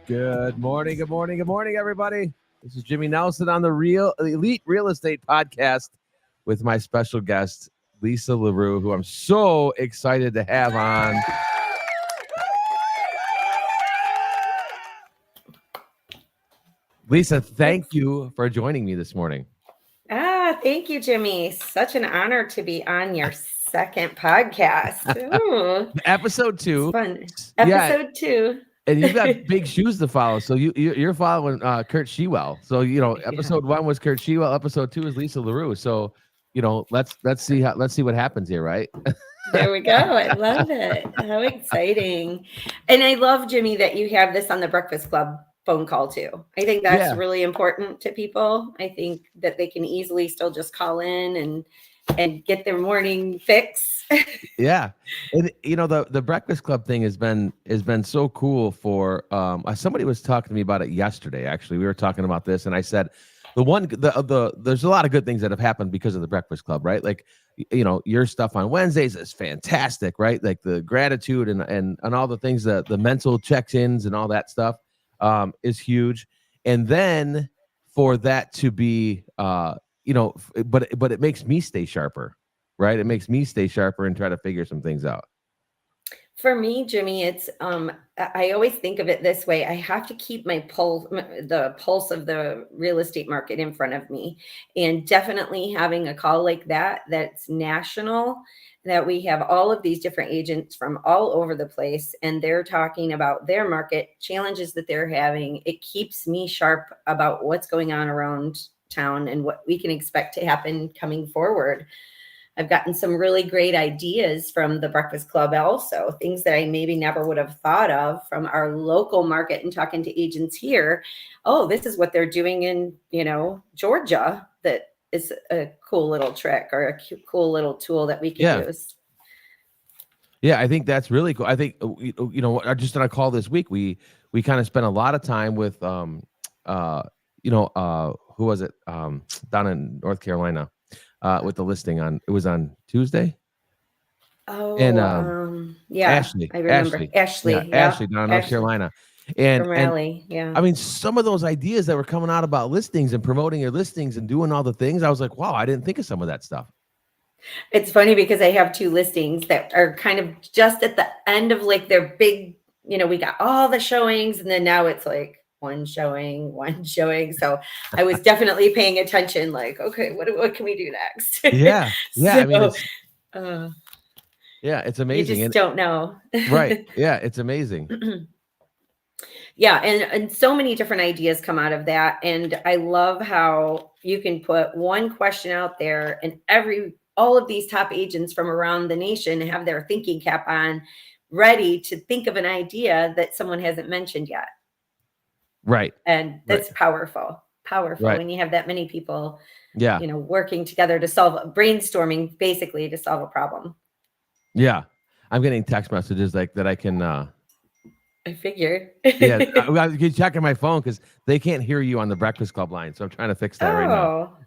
Good morning, good morning, good morning, everybody. This is Jimmy Nelson on the Elite Real Estate Podcast with my special guest, Lisa LaRowe, who I'm so excited to have on. Lisa, thank you for joining me this morning. Thank you, Jimmy. Such an honor to be on your second podcast. Ooh, Episode 2. fun. Episode 2. And you've got big shoes to follow. So you're following Kurt Shewell. So episode 1 was Kurt Shewell. Episode 2 is Lisa LaRowe. So let's see what happens here, right? There we go. I love it. How exciting! And I love, Jimmy, that you have this on the Breakfast Club phone call too. I think that's really important to people. I think that they can easily still just call in and get their morning fix. Yeah. And the Breakfast Club thing has been so cool for somebody was talking to me about it yesterday. Actually, we were talking about this and I said there's a lot of good things that have happened because of the Breakfast Club, right? Like your stuff on Wednesdays is fantastic, right? Like the gratitude and all the things, the mental check-ins and all that stuff is huge. And then for that to be but it makes me stay sharper, right? It makes me stay sharper and try to figure some things out. For me, Jimmy, it's I always think of it this way. I have to keep the pulse of the real estate market in front of me. And definitely having a call like that's national, that we have all of these different agents from all over the place, and they're talking about their market challenges that they're having. It keeps me sharp about what's going on around town and what we can expect to happen coming forward. I've gotten some really great ideas from the Breakfast Club also, things that I maybe never would have thought of from our local market and talking to agents here. Oh, this is what they're doing in, Georgia. That is a cool little trick or a cool little tool that we can use. Yeah, I think that's really cool. I think, just on a call this week, we kind of spent a lot of time with, who was it? Down in North Carolina. With the listing it was on Tuesday. Oh, and Ashley. I remember Ashley. Ashley down in North Carolina. And Raleigh, yeah. I mean, some of those ideas that were coming out about listings and promoting your listings and doing all the things, I was like, wow, I didn't think of some of that stuff. It's funny because I have 2 listings that are kind of just at the end of like their big, we got all the showings and then now it's like one showing. So I was definitely paying attention, like, okay, what can we do next? Yeah. So, it's amazing. You just don't know. Right. Yeah. It's amazing. Yeah. And so many different ideas come out of that. And I love how you can put one question out there and all of these top agents from around the nation have their thinking cap on, ready to think of an idea that someone hasn't mentioned yet. Right. And that's powerful when you have that many people, working together to brainstorming basically to solve a problem. Yeah. I'm getting text messages like that I can, I figured. I was checking my phone because they can't hear you on the Breakfast Club line. So I'm trying to fix that right now.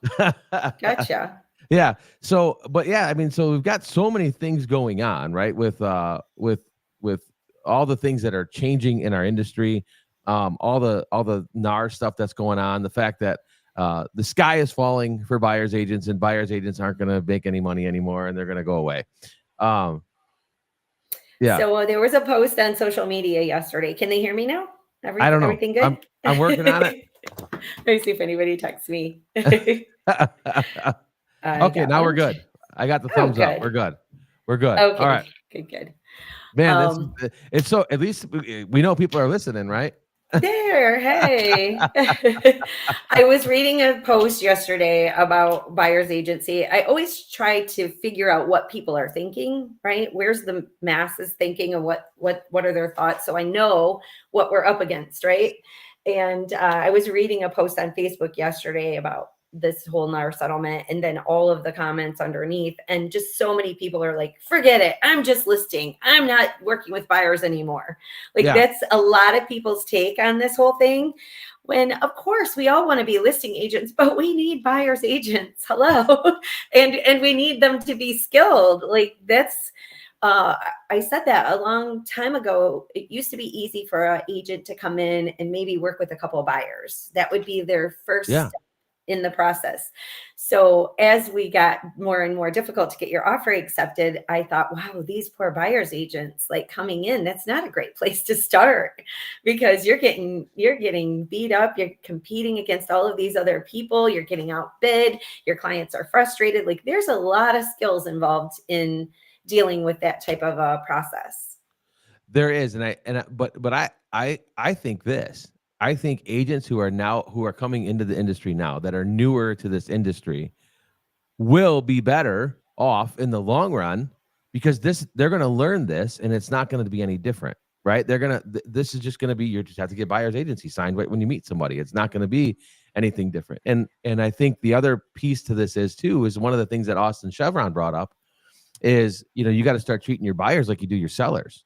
Gotcha. Yeah. So, but yeah, I mean, so we've got so many things going on, right? With all the things that are changing in our industry. All the NAR stuff that's going on, the fact that the sky is falling for buyers agents and buyers agents aren't going to make any money anymore and they're going to go away. So there was a post on social media yesterday. Can they hear me now? I don't know. Everything good? I'm working on it. Let me see if anybody texts me. Okay, now we're good. I got the thumbs up. We're good. Okay. All right. Good. Man, it's so, at least we know people are listening, right? There, hey. I was reading a post yesterday about buyer's agency. I always try to figure out what people are thinking, right? Where's the masses thinking and what are their thoughts? So I know what we're up against, right? And I was reading a post on Facebook yesterday about this whole NAR settlement and then all of the comments underneath. And just so many people are like, forget it. I'm just listing. I'm not working with buyers anymore. That's a lot of people's take on this whole thing. When of course we all want to be listing agents, but we need buyer's agents. Hello. and we need them to be skilled. That's I said that a long time ago. It used to be easy for an agent to come in and maybe work with a couple of buyers. That would be their first Yeah. step in the process. So as we got more and more difficult to get your offer accepted, I thought, wow, these poor buyers agents like coming in, that's not a great place to start, because you're getting beat up, you're competing against all of these other people, you're getting outbid, your clients are frustrated. Like there's a lot of skills involved in dealing with that type of a process. There is, but I think this. I think agents who are coming into the industry now that are newer to this industry will be better off in the long run, because they're going to learn this, and it's not going to be any different, right? This is just going to be, you just have to get buyer's agency signed right when you meet somebody. It's not going to be anything different. And I think the other piece to this is one of the things that Austin Chevron brought up is, you got to start treating your buyers like you do your sellers,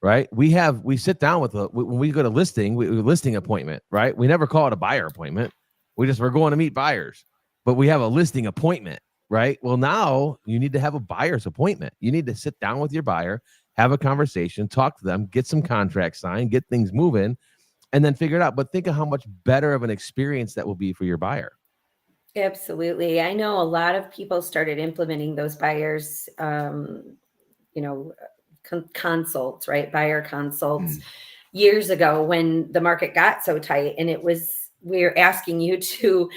right? We sit down when we go to listing appointment, right? We never call it a buyer appointment. We're going to meet buyers, but we have a listing appointment, right? Well, now you need to have a buyer's appointment. You need to sit down with your buyer, have a conversation, talk to them, get some contracts signed, get things moving, and then figure it out. But think of how much better of an experience that will be for your buyer. Absolutely. I know a lot of people started implementing those buyers, you know, consults, right? Buyer consults years ago when the market got so tight, and we're asking you to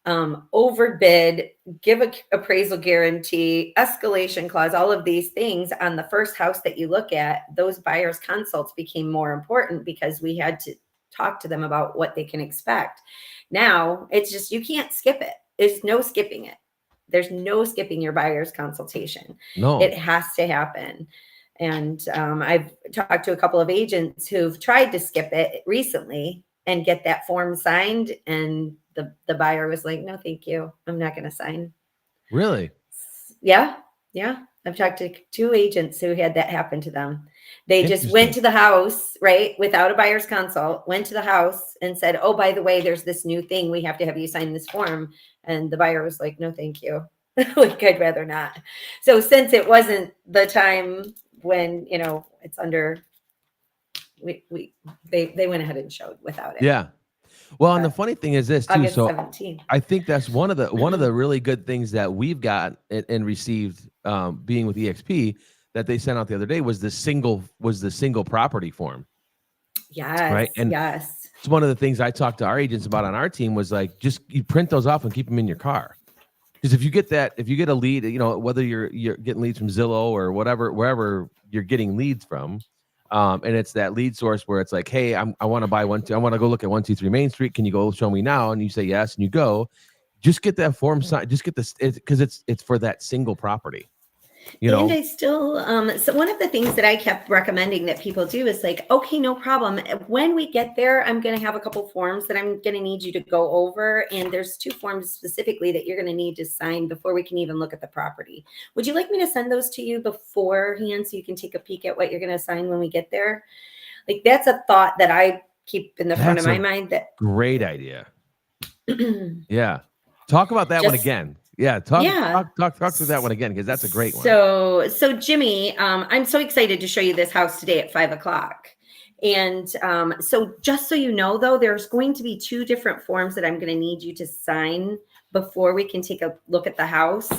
overbid, give a appraisal guarantee, escalation clause, all of these things on the first house that you look at. Those buyers consults became more important because we had to talk to them about what they can expect. Now it's just, you can't skip it. There's no skipping it. There's no skipping your buyer's consultation. It No, has to happen. And I've talked to a couple of agents who've tried to skip it recently and get that form signed, and the buyer was like, no, thank you, I'm not going to sign. really. Yeah. Yeah. I've talked to 2 agents who had that happen to them. They just went Interesting. to the house, right, without a buyer's consult, went to the house and said, oh, by the way, there's this new thing. We have to have you sign this form. And the buyer was like, no, thank you. Like, I'd rather not. So since it wasn't the time when, it's under, they went ahead and showed without it. Yeah. Well, and the But funny thing is this too. August So 17th. I think that's one of the really good things that we've got and received, being with EXP, that they sent out the other day was the single property form, Yes. right? And Yes. it's one of the things I talked to our agents about on our team was like, just you print those off and keep them in your car. Because if you get a lead, whether you're getting leads from Zillow or whatever, wherever you're getting leads from, and it's that lead source where it's like, hey, I want to buy I want to go look at 123 Main Street. Can you go show me now? And you say yes, and you go. Just get that form signed. Just get this, because it's for that single property. And I still, so one of the things that I kept recommending that people do is like, okay, no problem. When we get there, I'm going to have a couple forms that I'm going to need you to go over. And there's 2 forms specifically that you're going to need to sign before we can even look at the property. Would you like me to send those to you beforehand so you can take a peek at what you're going to sign when we get there? Like, that's a thought that I keep in the front of That's my a mind that great idea. Yeah. Talk about that one just, again. Yeah. Talk yeah. talk talk through that one again, because that's a great one. So Jimmy, I'm so excited to show you this house today at 5:00. And so just so you know, though, there's going to be 2 different forms that I'm going to need you to sign before we can take a look at the house.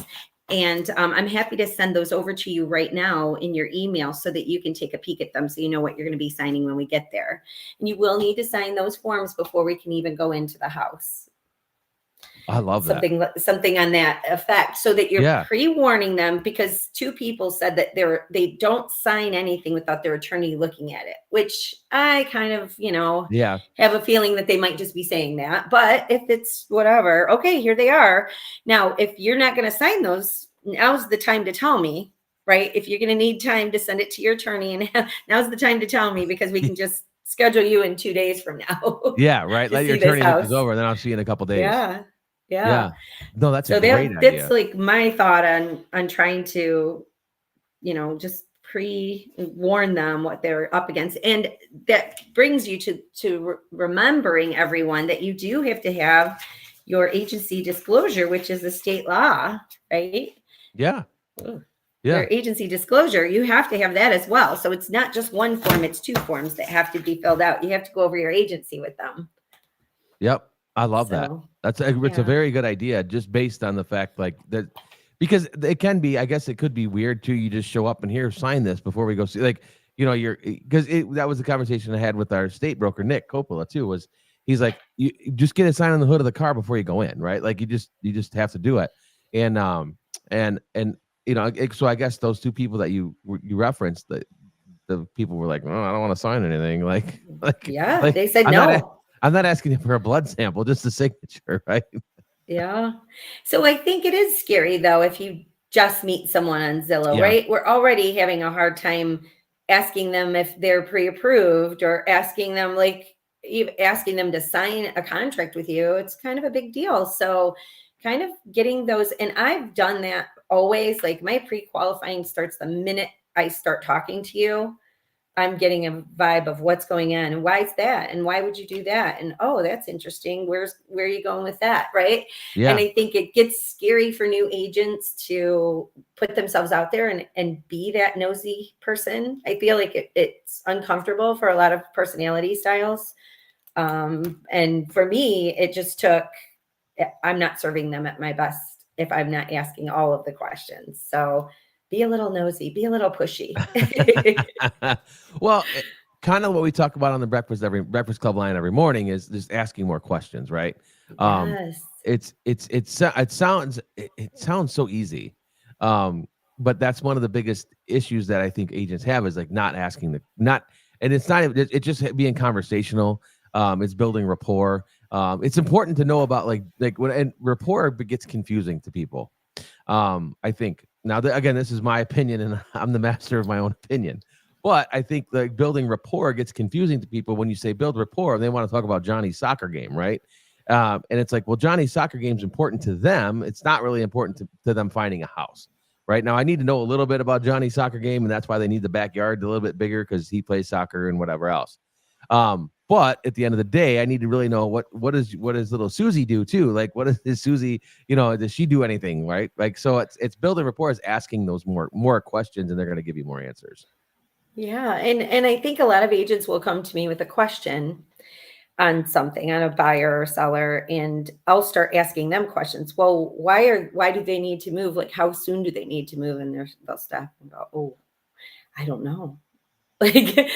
And I'm happy to send those over to you right now in your email so that you can take a peek at them so you know what you're going to be signing when we get there. And you will need to sign those forms before we can even go into the house. I love that. Something on that effect, so that you're pre-warning them, because 2 people said that they don't sign anything without their attorney looking at it, which I kind of, Yeah. have a feeling that they might just be saying that. But if it's whatever, okay, here they are. Now, if you're not going to sign those, now's the time to tell me, right? If you're going to need time to send it to your attorney, and now's the time to tell me, because we can just schedule you in 2 days from now. Yeah, right. Let your attorney look this over, and then I'll see you in a couple days. Yeah. No, that's So a great that's idea. like my thought on trying to, just pre-warn them what they're up against. And that brings you to remembering, everyone, that you do have to have your agency disclosure, which is a state law, right? Yeah. Yeah. their agency disclosure, you have to have that as well. So it's not just one form, it's two forms that have to be filled out. You have to go over your agency with them. Yep. I love that. So It's a yeah. very good idea just based on the fact like that because it can be, I guess it could be weird too. You just show up and here, sign this before we go see like, you're because that was the conversation I had with our state broker, Nick Coppola too, was he's like, you just get a sign on the hood of the car before you go in, right? Like you just have to do it. And and so I guess those two people that you referenced, the people were like, oh, I don't want to sign anything. Like, Yeah. like They said I'm not, no. I'm not asking you for a blood sample, just a signature, right? Yeah. So I think it is scary though if you just meet someone on Zillow, Yeah. right? We're already having a hard time asking them if they're pre-approved or asking them asking them to sign a contract with you. It's kind of a big deal. So kind of getting those, and I've done that always. Like my pre-qualifying starts the minute I start talking to you. I'm getting a vibe of what's going on and why is that and why would you do that and oh that's interesting, where are you going with that, right? And Yeah. I think it gets scary for new agents to put themselves out there and be that nosy person. I feel like it's uncomfortable for a lot of personality styles, and for me it just took, I'm not serving them at my best if I'm not asking all of the questions. So be a little nosy, be a little pushy. Well, kind of what we talk about on the Breakfast Club line every morning is just asking more questions, right? Um, Yes. it sounds so easy, but that's one of the biggest issues that I think agents have is like not asking and it's not even it's just being conversational. It's building rapport. It's important to know about like when and rapport gets confusing to people. I think now again, this is my opinion, and I'm the master of my own opinion. But I think like building rapport gets confusing to people when you say build rapport, and they want to talk about Johnny's soccer game, right? And it's like, well, Johnny's soccer game is important to them. It's not really important to them finding a house, right? Now, I need to know a little bit about Johnny's soccer game, and that's why they need the backyard a little bit bigger because he plays soccer and whatever else. But at the end of the day, I need to really know what does little Susie do too? Like, what is Susie? Does she do anything, right? Like, so it's building rapport is asking those more questions, and they're going to give you more answers. Yeah, and I think a lot of agents will come to me with a question on something, on a buyer or seller, and I'll start asking them questions. Well, why do they need to move? Like, how soon do they need to move? And they'll stop and go, "Oh, I don't know." Like,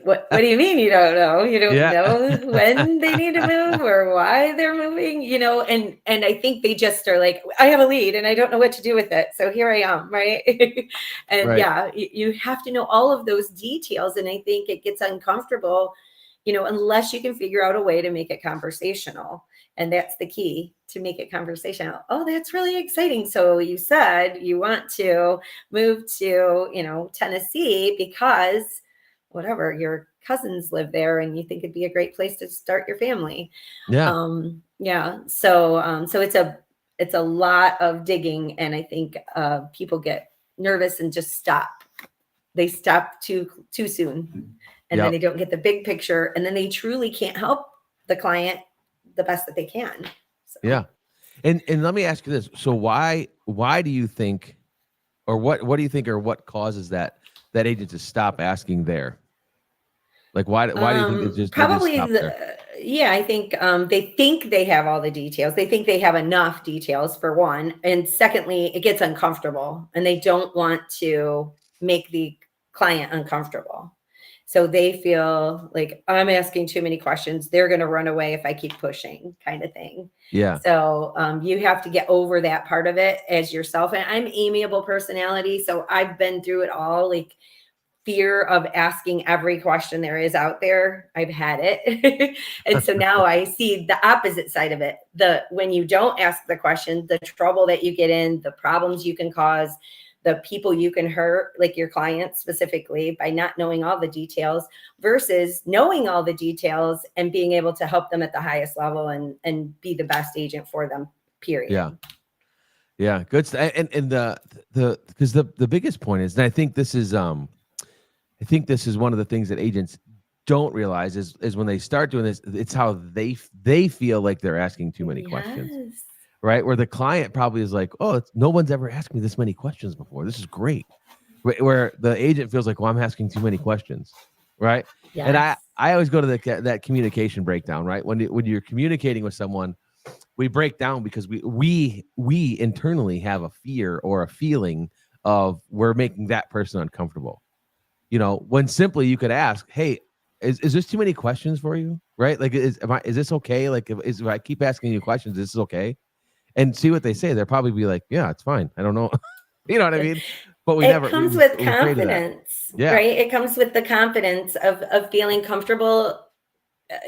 what do you mean you don't know? You don't Yeah. know when they need to move or why they're moving, and I think they just are like, I have a lead and I don't know what to do with it. So here I am, right? And Right. yeah, you have to know all of those details. And I think it gets uncomfortable, unless you can figure out a way to make it conversational. And that's the key, to make it conversational. Oh, that's really exciting. So you said you want to move to, Tennessee because whatever, your cousins live there and you think it'd be a great place to start your family. Yeah. Yeah. So it's a lot of digging. And I think people get nervous and just stop. They stop too soon. And then Yep. they don't get the big picture. And then they truly can't help the client the best that they can. So Yeah. And let me ask you this. So why do you think, or what do you think, or what causes that agent to stop asking there? Like why do you think it's just they just Probably stop there? yeah, I think they have all the details. They think they have enough details, for one. And secondly, it gets uncomfortable and they don't want to make the client uncomfortable. So they feel like I'm asking too many questions. They're going to run away if I keep pushing, kind of thing. Yeah. So you have to get over that part of it as yourself. And I'm amiable personality. So I've been through it all. Like, fear of asking every question there is out there. I've had it. And so now I see the opposite side of it. When you don't ask the question, the trouble that you get in, the problems you can cause, the people you can hurt, like your clients specifically, by not knowing all the details, versus knowing all the details and being able to help them at the highest level and be the best agent for them, Yeah. period. Yeah. Good stuff. And the because the biggest point is, and I think this is one of the things that agents don't realize is when they start doing this, it's how they feel like they're asking too many questions, Yes. right? Where the client probably is like, oh, no one's ever asked me this many questions before. This is great. Where the agent feels like, well, I'm asking too many questions, right? And I, Yes. I always go to that communication breakdown, right? When you're communicating with someone, we break down because we internally have a fear or a feeling of we're making that person uncomfortable. When simply you could ask, hey, is this too many questions for you? Right? Like, is this okay? Like, if I keep asking you questions, this is okay? And see what they say. They'll probably be like, yeah, it's fine. I don't know. You know what I mean? But It comes with we're afraid of that. confidence, Yeah. right? It comes with the confidence of feeling comfortable,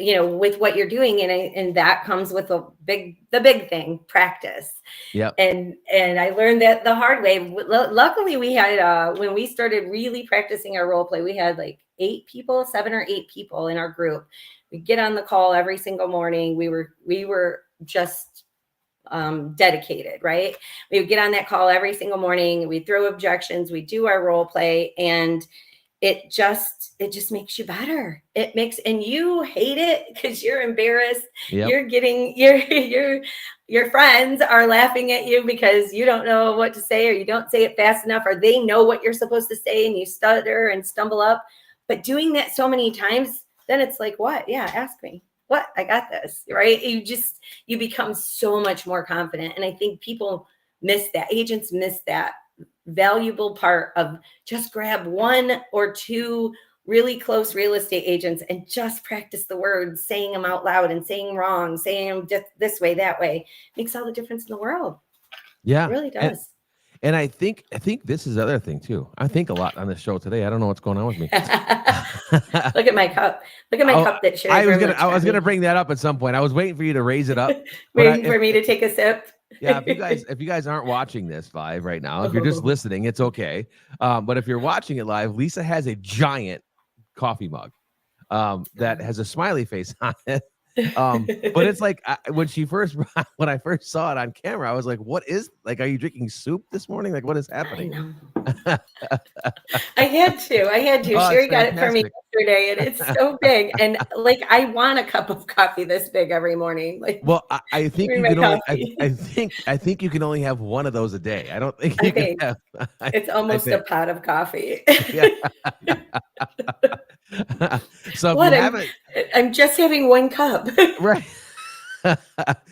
with what you're doing, and that comes with the big thing, practice. Yep. And I learned that the hard way. Luckily, we had when we started really practicing our role play, we had like 7 or 8 people in our group. We get on the call every single morning. We were just dedicated, right? We would get on that call every single morning. We throw objections. We do our role play, and it just makes you better. And you hate it because you're embarrassed. Yep. You're getting your friends are laughing at you because you don't know what to say, or you don't say it fast enough, or they know what you're supposed to say and you stutter and stumble up. But doing that so many times, then it's like, what? Yeah, ask me. What? I got this, right? You become so much more confident. And I think people miss that. Agents miss that valuable part of just grab 1 or 2 really close real estate agents and just practice the words, saying them out loud and saying wrong, saying them just this way, that way. Makes all the difference in the world. Yeah. It really does. And I think this is the other thing too. I think a lot on this show today. I don't know what's going on with me. Look at my cup. Look at my cup that shares. I was gonna bring that up at some point. I was waiting for you to raise it up. Waiting for me to take a sip. Yeah, if you guys aren't watching this live right now, if you're just listening, it's okay. But if you're watching it live, Lisa has a giant coffee mug that has a smiley face on it. But it's like when I first saw it on camera, I was like, what is, like, are you drinking soup this morning? Like, what is happening? I know. I had to. Oh, Sherry got it for me fantastic. yesterday, and it's so big. And like, I want a cup of coffee this big every morning. Like, Well, I think give you me can my only coffee. I think you can only have one of those a day. I don't think you can think have It's I almost a think. pot of coffee. Yeah. So if What? you haven't, I'm just having 1 cup. right.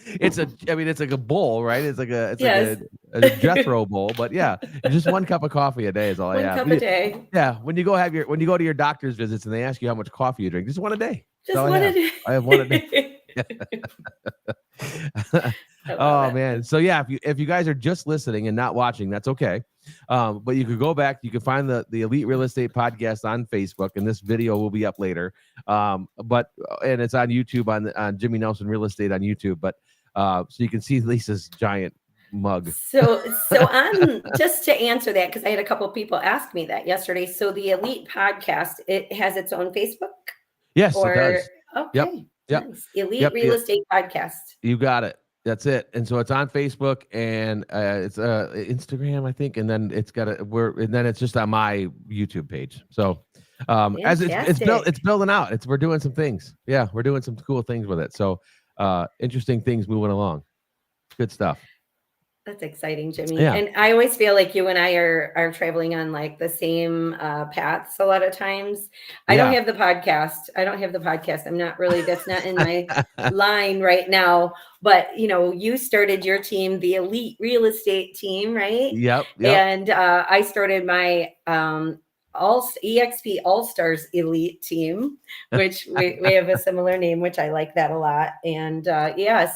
It's like a bowl, right? It's like Yes. a Jethro bowl, but yeah, just 1 cup of coffee a day is all I 1 have. cup a day. Yeah, when you go to your doctor's visits and they ask you how much coffee you drink, just 1 a day. That's Just all I one a have. day. I have 1 a day. I love Oh it. man. So yeah, if you guys are just listening and not watching, that's okay. But you could go back, you can find the Elite Real Estate Podcast on Facebook, and this video will be up later. And it's on YouTube on Jimmy Nelson Real Estate on YouTube. But so you can see Lisa's giant mug. So I'm just to answer that, because I had a couple of people ask me that yesterday. So the Elite Podcast, it has its own Facebook? Yes, Or it does. okay. Yep. Nice. Elite Yep. Real Estate Podcast. You got it. That's it. And so it's on Facebook, and it's Instagram, I think, and then it's just on my YouTube page. So as it's building out. We're doing some things. Yeah, we're doing some cool things with it. So interesting things moving along. Good stuff. That's exciting, Jimmy. Yeah. And I always feel like you and I are traveling on like the same paths a lot of times. I don't have the podcast. I'm not really, that's not in my line right now. But, you started your team, the Elite Real Estate team, right? Yep. And I started my EXP All Stars Elite team, which we have a similar name, which I like that a lot. And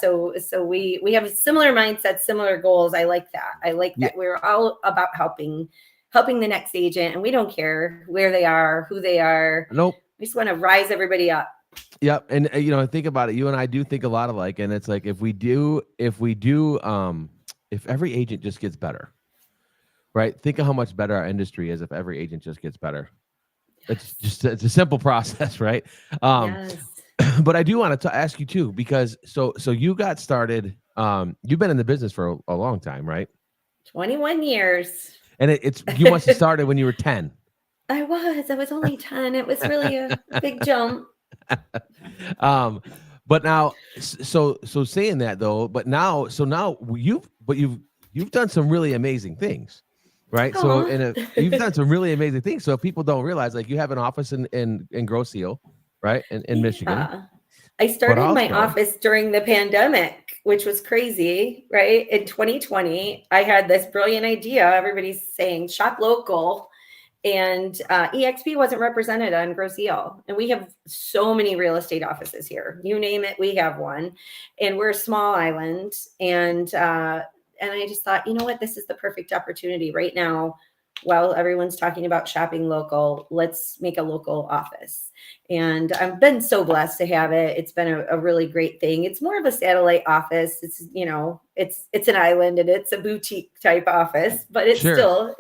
so we have similar mindsets, similar goals. I like that. Yeah. We're all about helping the next agent, and we don't care where they are, who they are. Nope. We just want to rise everybody up. Yep. And think about it. You and I do think a lot alike, and it's like if every agent just gets better. Right. Think of how much better our industry is if every agent just gets better. Yes. It's a simple process, right? Yes. But I do want to ask you too, because so you got started. You've been in the business for a long time, right? 21 years. And you must have started when you were 10. I was only 10. It was really a big jump. But now, so saying that though, but now, so now you've done some really amazing things, right? So Oh, you've done some really amazing things. So if people don't realize, like you have an office in Grosse Ile, right, in Michigan, yeah. I but started my also office during the pandemic, which was crazy, right? In 2020, I had this brilliant idea. Everybody's saying shop local, and EXP wasn't represented on Grosse Ile. And we have so many real estate offices here. You name it, we have one. And we're a small island. And I just thought, you know what, this is the perfect opportunity right now. While everyone's talking about shopping local, let's make a local office. And I've been so blessed to have it. It's been a really great thing. It's more of a satellite office. It's, you know, it's an island and it's a boutique type office, but it's sure, still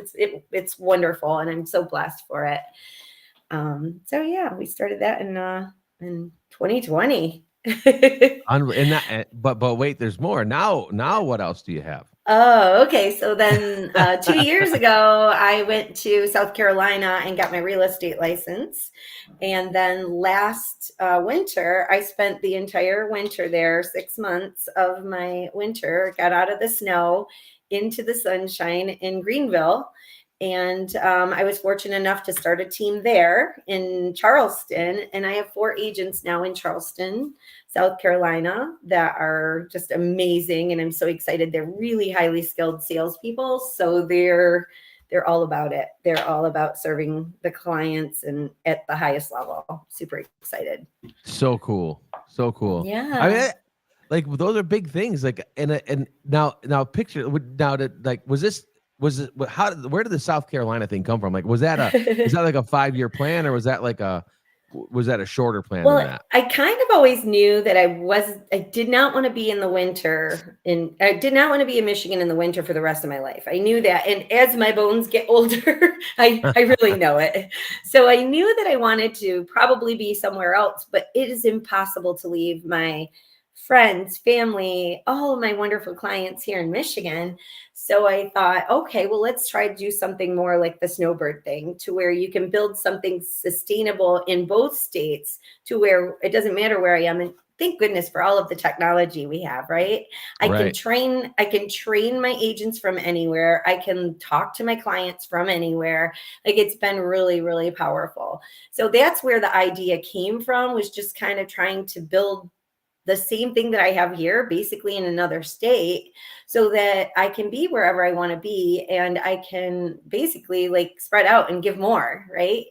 it's wonderful, and I'm so blessed for it. So yeah, we started that in 2020. and that, but wait, there's more. Now, what else do you have? Oh, okay. So then 2 years ago, I went to South Carolina and got my real estate license. And then last winter, I spent the entire winter there, 6 months of my winter, got out of the snow into the sunshine in Greenville. And I was fortunate enough to start a team there in Charleston. And I have 4 agents now in Charleston, South Carolina, that are just amazing, and I'm so excited. They're really highly skilled salespeople, so they're all about it. They're all about serving the clients and at the highest level. Super excited. So cool, so cool. I mean, Yeah. like those are big things. Like, and now picture now that like was it how where did the South Carolina thing come from? Like, was that like a 5 year plan, or was that a shorter plan than Well, that? I kind of always knew that I did not want to be in the winter, and I did not want to be in Michigan in the winter for the rest of my life. I knew that. And as my bones get older, I really know it. So I knew that I wanted to probably be somewhere else, but it is impossible to leave my friends, family, all of my wonderful clients here in Michigan. So I thought, okay, well, let's try to do something more like the snowbird thing, to where you can build something sustainable in both states, to where it doesn't matter where I am. And thank goodness for all of the technology we have, right? Right. I can train my agents from anywhere. I can talk to my clients from anywhere. Like, it's been really, really powerful. So that's where the idea came from, was just kind of trying to build the same thing that I have here, basically in another state, so that I can be wherever I want to be, and I can basically like spread out and give more, right?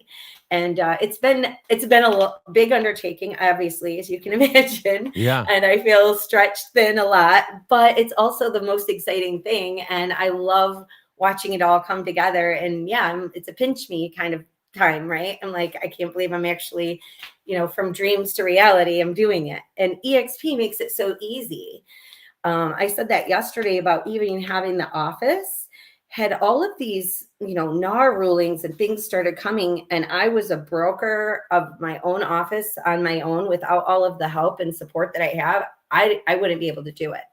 And it's been a big undertaking, obviously, as you can imagine, Yeah. and I feel stretched thin a lot, but it's also the most exciting thing, and I love watching it all come together. And yeah, it's a pinch me kind of time, right? I'm like, I can't believe I'm actually, from dreams to reality, I'm doing it. And EXP makes it so easy. I said that yesterday about even having the office had all of these, NAR rulings and things started coming. And I was a broker of my own office on my own without all of the help and support that I have. I wouldn't be able to do it.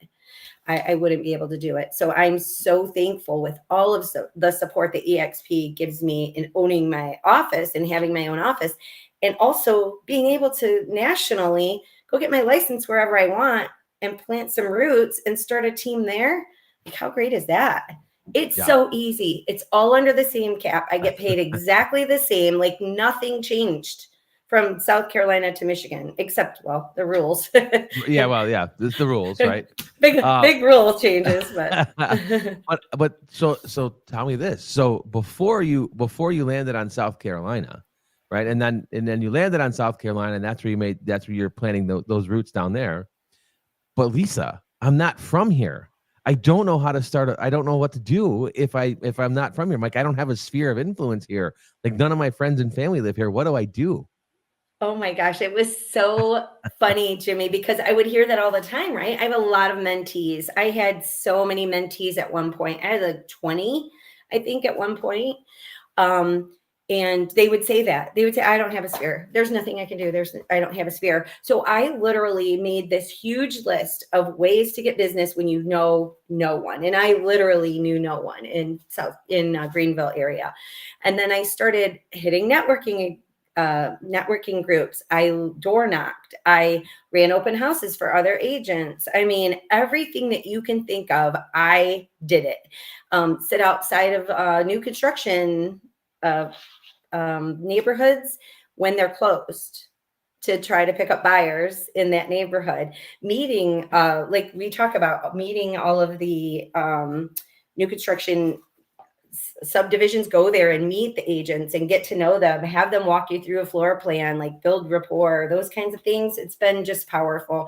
I wouldn't be able to do it. So I'm so thankful with all of the support that EXP gives me in owning my office and having my own office, and also being able to nationally go get my license wherever I want and plant some roots and start a team there. Like, how great is that? It's Yeah. so easy. It's all under the same cap. I get paid exactly the same, like nothing changed from South Carolina to Michigan, except, well, the rules. Yeah, well, yeah, it's the rules, right? big Uh, big rule changes, but but so tell me this. So before you landed on South Carolina, right? And then you landed on South Carolina, and that's where you're planting those roots down there. But Lisa, I'm not from here. I don't know how to start. I don't know what to do if I'm not from here. I'm like, I don't have a sphere of influence here. Like, none of my friends and family live here. What do I do? oh my gosh, it was so funny, Jimmy, because I would hear that all the time, right? I have a lot of mentees. I had so many mentees at one point. I had like 20, I think, at one point. Um, and they would say that. They would say, I don't have a sphere. There's nothing I can do. I don't have a sphere. So I literally made this huge list of ways to get business when you know no one. And I literally knew no one in Greenville area. And then I started hitting networking networking groups. I door knocked. I ran open houses for other agents. I mean, everything that you can think of, I did it. Sit outside of new construction neighborhoods when they're closed to try to pick up buyers in that neighborhood. Meeting, like we talk about, meeting all of the new construction subdivisions, go there and meet the agents and get to know them, have them walk you through a floor plan, like build rapport, those kinds of things. It's been just powerful.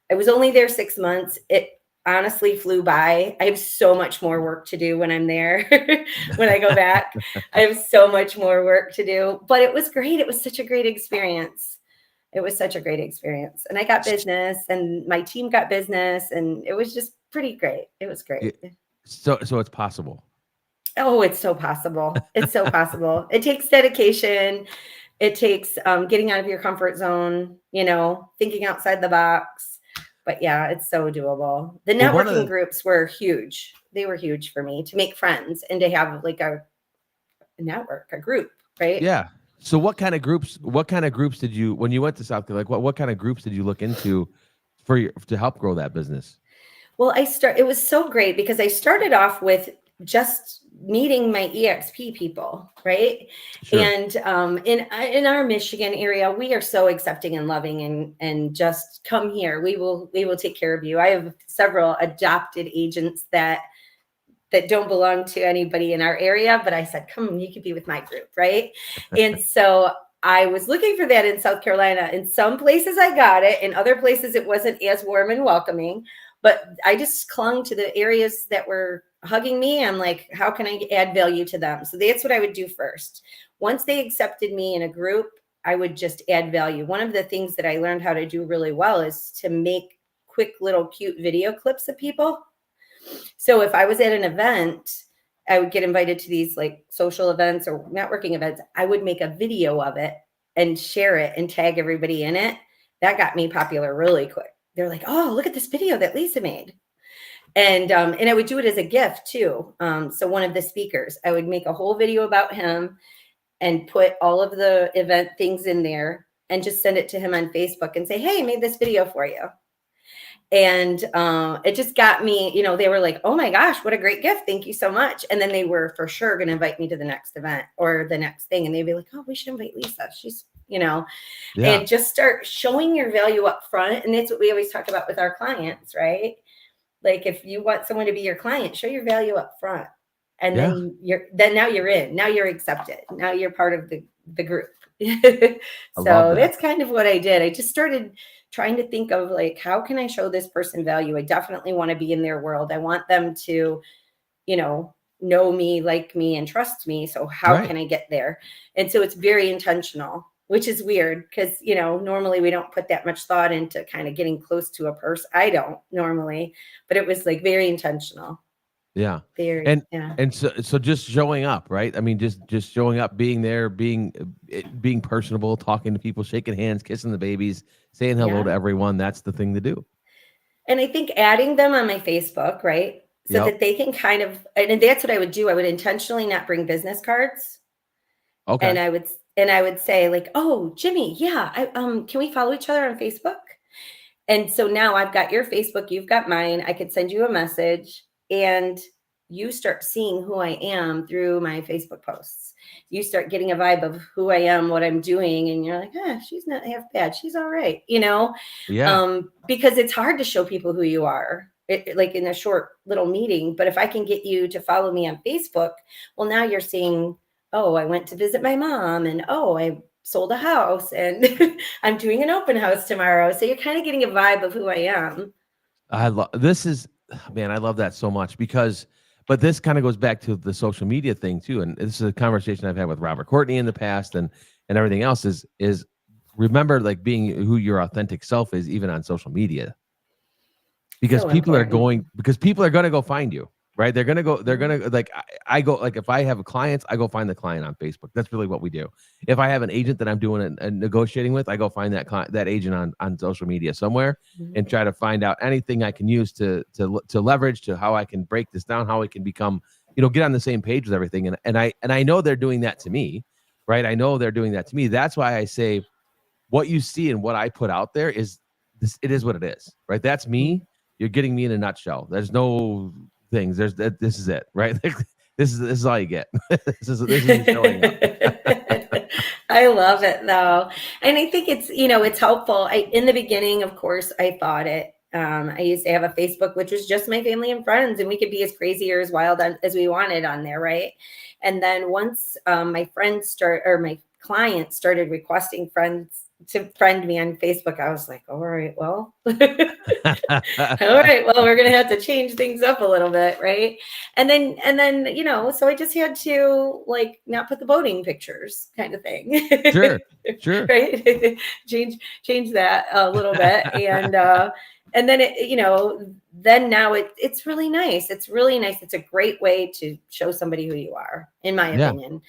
I was only there 6 months. It honestly flew by. I have so much more work to do when I'm there. When I go back, I have so much more work to do, but it was great. It was such a great experience. It was such a great experience. And I got business and my team got business and it was just pretty great. It was great. So it's possible. Oh, it's so possible. It's so possible. It takes dedication. It takes getting out of your comfort zone, thinking outside the box. But yeah, it's so doable. The networking groups were huge. They were huge for me to make friends and to have like a network, a group, right? Yeah. So what kind of groups did you, when you went to South Carolina, like what kind of groups did you look into to help grow that business? Well, it was so great because I started off with just meeting my EXP people, right? Sure. And in our Michigan area, we are so accepting and loving and just come here. We will take care of you. I have several adopted agents that don't belong to anybody in our area, but I said, come, you could be with my group, right? And so I was looking for that in South Carolina. In some places I got it, in other places it wasn't as warm and welcoming, but I just clung to the areas that were hugging me. I'm like, how can I add value to them? So that's what I would do first. Once they accepted me in a group, I would just add value. One of the things that I learned how to do really well is to make quick little cute video clips of people. So if I was at an event, I would get invited to these like social events or networking events. I would make a video of it and share it and tag everybody in it. That got me popular really quick. They're like, oh, look at this video that Lisa made. And I would do it as a gift too. So one of the speakers, I would make a whole video about him and put all of the event things in there and just send it to him on Facebook and say, hey, I made this video for you. And it just got me, they were like, oh my gosh, what a great gift. Thank you so much. And then they were for sure going to invite me to the next event or the next thing. And they'd be like, oh, we should invite Lisa. She's, and just start showing your value up front. And that's what we always talk about with our clients, right? Like if you want someone to be your client, show your value up front. And then now you're in, now you're accepted. Now you're part of the group. So that's kind of what I did. I just started trying to think of like, how can I show this person value? I definitely want to be in their world. I want them to, know me, like me, and trust me. So how can I get there? And so it's very intentional, which is weird because, normally we don't put that much thought into kind of getting close to a person. I don't normally, but it was like very intentional. Yeah. Very, and so just showing up, right? I mean, just showing up, being there, being personable, talking to people, shaking hands, kissing the babies, saying hello to everyone. That's the thing to do. And I think adding them on my Facebook, right? So that they can kind of, and that's what I would do. I would intentionally not bring business cards. Okay. And I would say like, oh, Jimmy, can we follow each other on Facebook? And so now I've got your Facebook, you've got mine. I could send you a message and you start seeing who I am through my Facebook posts. You start getting a vibe of who I am, what I'm doing. And you're like, she's not half bad. She's all right. Because it's hard to show people who you are. Like in a short little meeting. But if I can get you to follow me on Facebook, well, now you're seeing, oh, I went to visit my mom and I sold a house and I'm doing an open house tomorrow. So you're kind of getting a vibe of who I am. I love that so much but this kind of goes back to the social media thing too. And this is a conversation I've had with Robert Courtney in the past and everything else is remember like being who your authentic self is, even on social media. Because people are going to go find you, right? They're going to like, I go, like if I have clients, I go find the client on Facebook. That's really what we do. If I have an agent that I'm doing a negotiating with, I go find that agent on social media somewhere and try to find out anything I can use to leverage to how I can break this down, how I can become, get on the same page with everything. And I know they're doing that to me, right? I know they're doing that to me. That's why I say what you see and what I put out there is this. It is what it is, right? That's me. You're getting me in a nutshell. There's no things. There's that. This is it, right? This is all you get. This is you showing up. I love it though. And I think it's, it's helpful. In the beginning, of course, I thought it. I used to have a Facebook, which was just my family and friends, and we could be as crazy or as wild as we wanted on there, right? And then once my clients started requesting friends to friend me on Facebook, I was like, all right, well, all right, well, we're gonna have to change things up a little bit, right? And then, so I just had to like not put the boating pictures kind of thing. Sure, sure. Right? Change that a little bit. And then then now it's really nice. It's really nice. It's a great way to show somebody who you are, in my Yeah. opinion.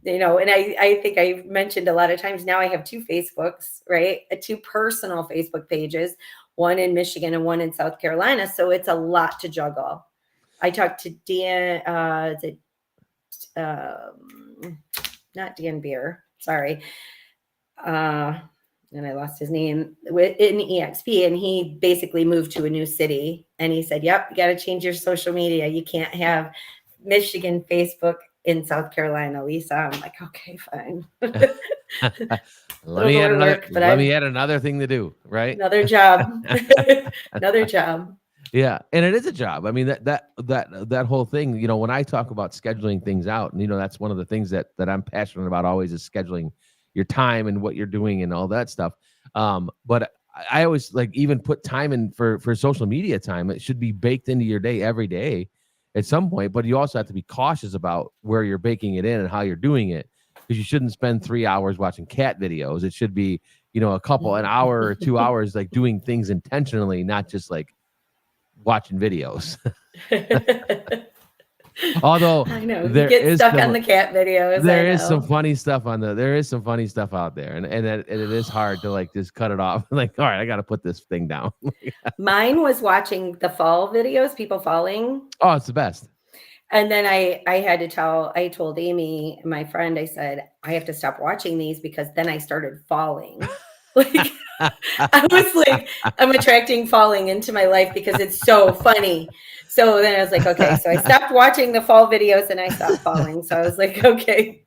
And I think I've mentioned a lot of times now I have two Facebooks, right? Two personal Facebook pages, one in Michigan and one in South Carolina. So it's a lot to juggle. I talked to Dan, not Dan Beer, sorry. And I lost his name in EXP, and he basically moved to a new city. And he said, yep, you got to change your social media. You can't have Michigan Facebook in South Carolina, Lisa. I'm like, okay, fine. Let me add another thing to do, right? Another job. Another job. Yeah, and it is a job. I mean, that whole thing, when I talk about scheduling things out, and that's one of the things that I'm passionate about always is scheduling your time and what you're doing and all that stuff. But I always like even put time in for social media time. It should be baked into your day every day at some point, but you also have to be cautious about where you're baking it in and how you're doing it, because you shouldn't spend 3 hours watching cat videos. It should be, an hour or 2 hours, like doing things intentionally, not just like watching videos. Although I know you get stuck on the cat videos. There is some funny stuff out there, and it is hard to like just cut it off. Like, all right, I got to put this thing down. Mine was watching the fall videos, people falling. Oh, it's the best. And then I told Amy, my friend, I said, I have to stop watching these because then I started falling. Like, I was like, I'm attracting falling into my life because it's so funny. So then I was like, okay, so I stopped watching the fall videos and I stopped falling. So I was like, okay.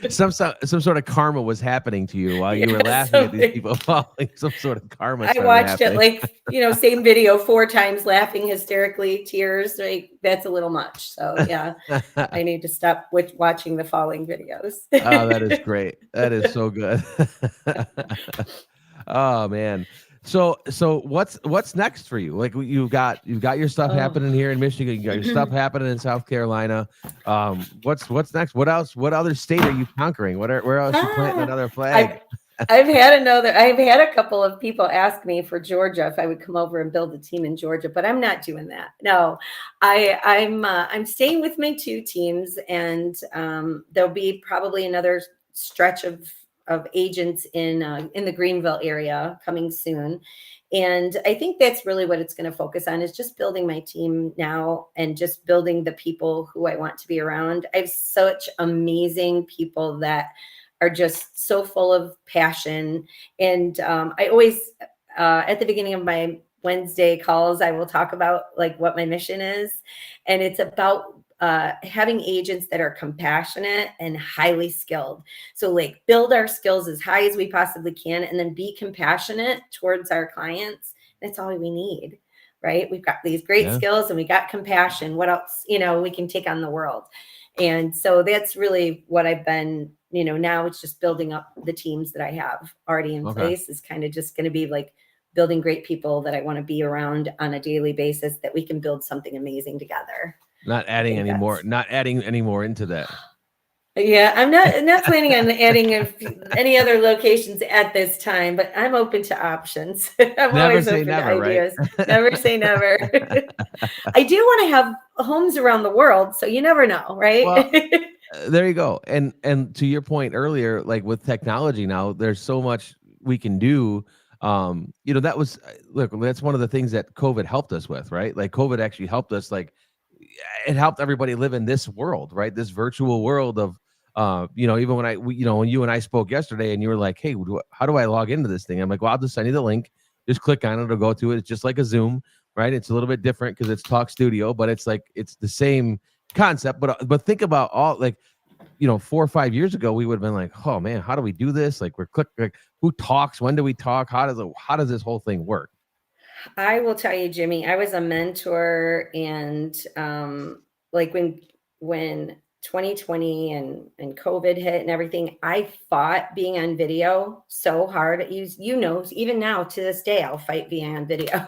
Some sort of karma was happening to you while you were laughing at these people falling. Some sort of karma. I watched it like, same video 4 times, laughing hysterically, tears. Like, that's a little much. So yeah, I need to stop watching the falling videos. Oh, that is great. That is so good. Oh man. So what's next for you? Like you've got your stuff happening here in Michigan. You got your stuff happening in South Carolina. What's next? What else? What other state are you conquering? Where else are you planting another flag? I've had a couple of people ask me for Georgia if I would come over and build a team in Georgia, but I'm not doing that. No, I'm staying with my 2 teams, and there'll be probably another stretch of agents in the Greenville area coming soon. And I think that's really what it's going to focus on, is just building my team now and just building the people who I want to be around. I have such amazing people that are just so full of passion. And I always, at the beginning of my Wednesday calls, I will talk about like what my mission is. And it's about having agents that are compassionate and highly skilled. So like build our skills as high as we possibly can, and then be compassionate towards our clients. That's all we need, right? We've got these great skills and we got compassion. What else, we can take on the world. And so that's really what I've been, now it's just building up the teams that I have already in place. Is kind of just going to be like building great people that I want to be around on a daily basis, that we can build something amazing together. Not adding any more into that. Yeah, I'm not planning on adding any other locations at this time, but I'm open to options. I'm always open to ideas. Right? Never say never. I do want to have homes around the world, so you never know, right? Well, there you go. And to your point earlier, like with technology now, there's so much we can do. That's one of the things that COVID helped us with, right? Like COVID actually helped us, like it helped everybody live in this world, right? This virtual world of Even when you and I spoke yesterday, and you were like, "Hey, how do I log into this thing?" I'm like, "Well, I'll just send you the link. Just click on it. It'll go to it. It's just like a Zoom, right? It's a little bit different because it's Talk Studio, but it's the same concept. But think about all, like, 4 or 5 years ago, we would have been like, "Oh man, how do we do this? Like, like, who talks? When do we talk? How does this whole thing work?" I will tell you, Jimmy, I was a mentor, and like when 2020 and COVID hit and everything, I fought being on video so hard. Even now to this day, I'll fight being on video.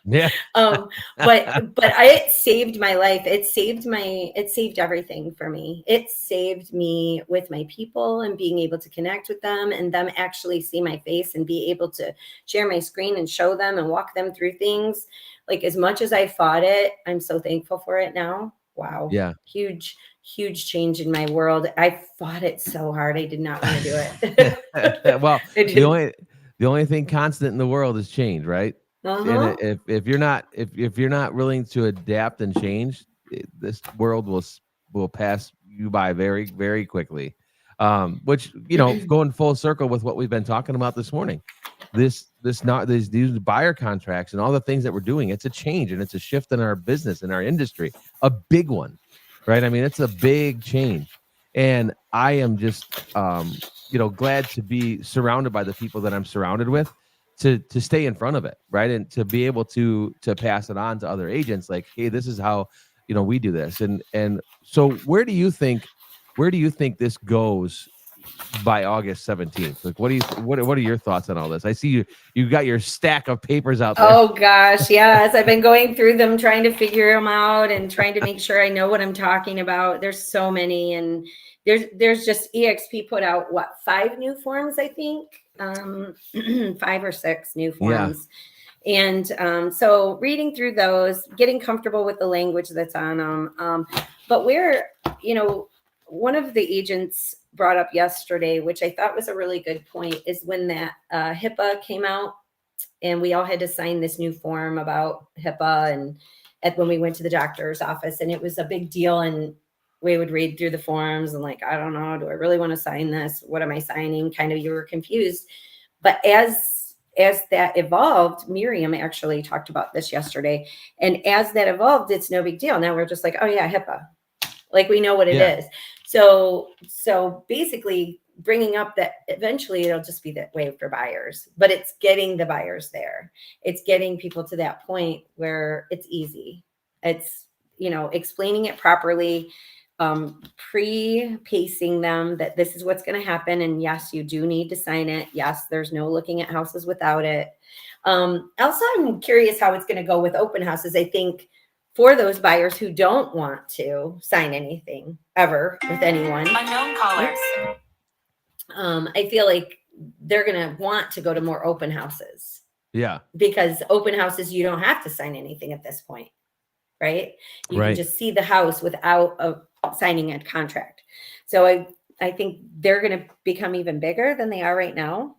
Yeah. um it saved my life. It saved everything for me. It saved me with my people and being able to connect with them, and them actually see my face and be able to share my screen and show them and walk them through things. Like, as much as I fought it, I'm so thankful for it now. Wow. Yeah. Huge change in my world. I fought it so hard. I did not want to do it. Well, I the didn't. only the only thing constant in the world is change, right? And Uh-huh. if you're not willing to adapt and change, this world will pass you by very, very quickly. Which, going full circle with what we've been talking about this morning, this not these buyer contracts and all the things that we're doing, it's a change, and it's a shift in our business, in our industry, a big one, right? I mean, it's a big change, and I am just glad to be surrounded by the people that I'm surrounded with, to stay in front of it, right? And to be able to pass it on to other agents, like, "Hey, this is how, we do this." And so where do you think this goes by August 17th? Like, what are your thoughts on all this? I see you got your stack of papers out there. Oh gosh, yes. I've been going through them, trying to figure them out and trying to make sure I know what I'm talking about. There's so many, and there's just EXP put out what, 5 new forms, I think. 5 or 6 new Yeah. forms. And so reading through those, getting comfortable with the language that's on them. But one of the agents brought up yesterday, which I thought was a really good point, is when that HIPAA came out, and we all had to sign this new form about HIPAA, and when we went to the doctor's office, and it was a big deal. And we would read through the forms and, like, I don't know, do I really want to sign this? What am I signing? Kind of, you were confused. But as that evolved, Miriam actually talked about this yesterday. And as that evolved, it's no big deal. Now we're just like, oh yeah, HIPAA. Like, we know what it Yeah. is. So basically bringing up that eventually it'll just be that way for buyers, but it's getting the buyers there. It's getting people to that point where it's easy. It's, explaining it properly, pre-pacing them that this is what's going to happen. And yes, you do need to sign it. Yes, there's no looking at houses without it. Also, I'm curious how it's going to go with open houses. I think for those buyers who don't want to sign anything ever with anyone, Unknown callers. I feel like they're going to want to go to more open houses, Yeah. because open houses, you don't have to sign anything at this point, right? You Right. can just see the house without signing a contract. So I think they're going to become even bigger than they are right now.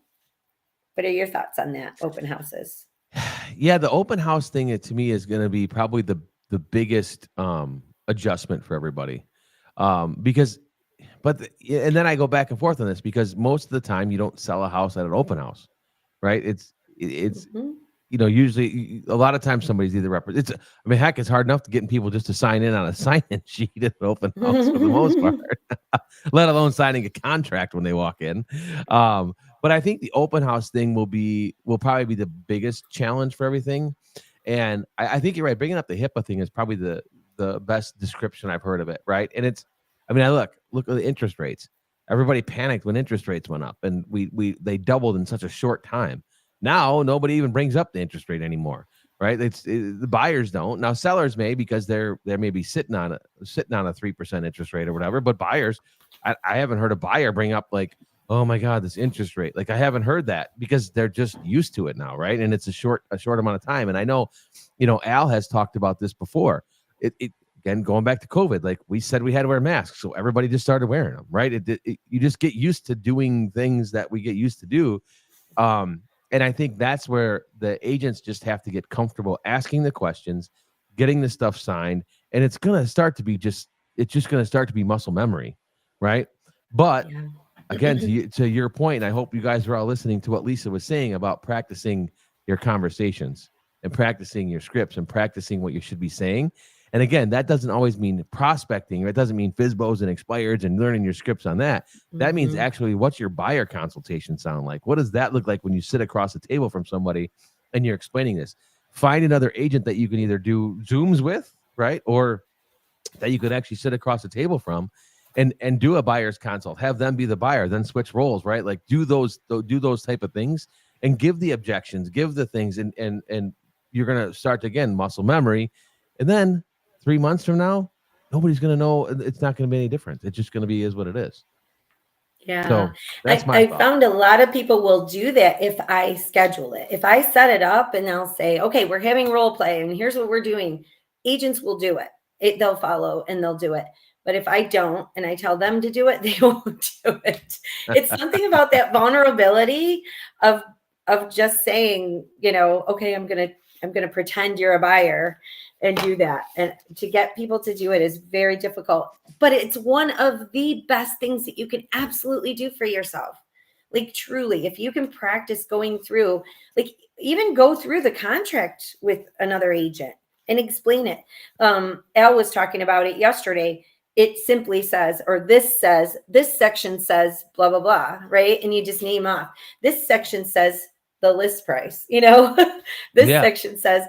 What are your thoughts on that, open houses? Yeah, the open house thing, to me, is going to be probably the biggest adjustment for everybody, because and then I go back and forth on this, because most of the time you don't sell a house at an open house, right? It's Mhm. usually, a lot of times somebody's either it's, I mean, heck, it's hard enough to getting people just to sign in on a sign-in sheet at an open house for the most part, let alone signing a contract when they walk in. But I think the open house thing will probably be the biggest challenge for everything. And I think you're right. Bringing up the HIPAA thing is probably the best description I've heard of it, right? And I mean, I look at the interest rates. Everybody panicked when interest rates went up, and they doubled in such a short time. Now nobody even brings up the interest rate anymore, right? The buyers don't. Now sellers may, because they're maybe sitting on a 3% interest rate or whatever. But buyers, I haven't heard a buyer bring up, like, "Oh my God, this interest rate." Like, I haven't heard that, because they're just used to it now, right? And it's a short amount of time. And I know, Al has talked about this before. Again, going back to COVID, like we said, we had to wear masks, so everybody just started wearing them, right? You just get used to doing things that we get used to do. And I think that's where the agents just have to get comfortable asking the questions, getting the stuff signed, and it's just going to start to be muscle memory, right? But Yeah. again, to your point, and I hope you guys are all listening to what Lisa was saying about practicing your conversations and practicing your scripts and practicing what you should be saying. And again, that doesn't always mean prospecting. It doesn't mean FISBOs and expireds and learning your scripts on that. That means Mhm. actually, what's your buyer consultation sound like? What does that look like when you sit across the table from somebody and you're explaining this? Find another agent that you can either do Zooms with, right? Or that you could actually sit across the table from and do a buyer's consult, have them be the buyer, then switch roles, right? Like do those type of things and give the objections, give the things, and you're gonna start to, again, muscle memory. And then 3 months from now, nobody's gonna know. It's not gonna be any different. It's just gonna be is what it is. Yeah. So that's my I thought. found a lot of people will do that if I schedule it. If I set it up and they'll say, okay, we're having role play and here's what we're doing, agents will do it. They'll follow and they'll do it. But if I don't and I tell them to do it, they won't do it. It's something about that vulnerability of just saying, okay, I'm gonna pretend you're a buyer and do that. And to get people to do it is very difficult, but it's one of the best things that you can absolutely do for yourself. Like truly, if you can practice going through, like even go through the contract with another agent and explain it. Al was talking about it yesterday. It simply says, or this section says blah blah blah, right? And you just name off. This section says the list price, this Yeah, section says,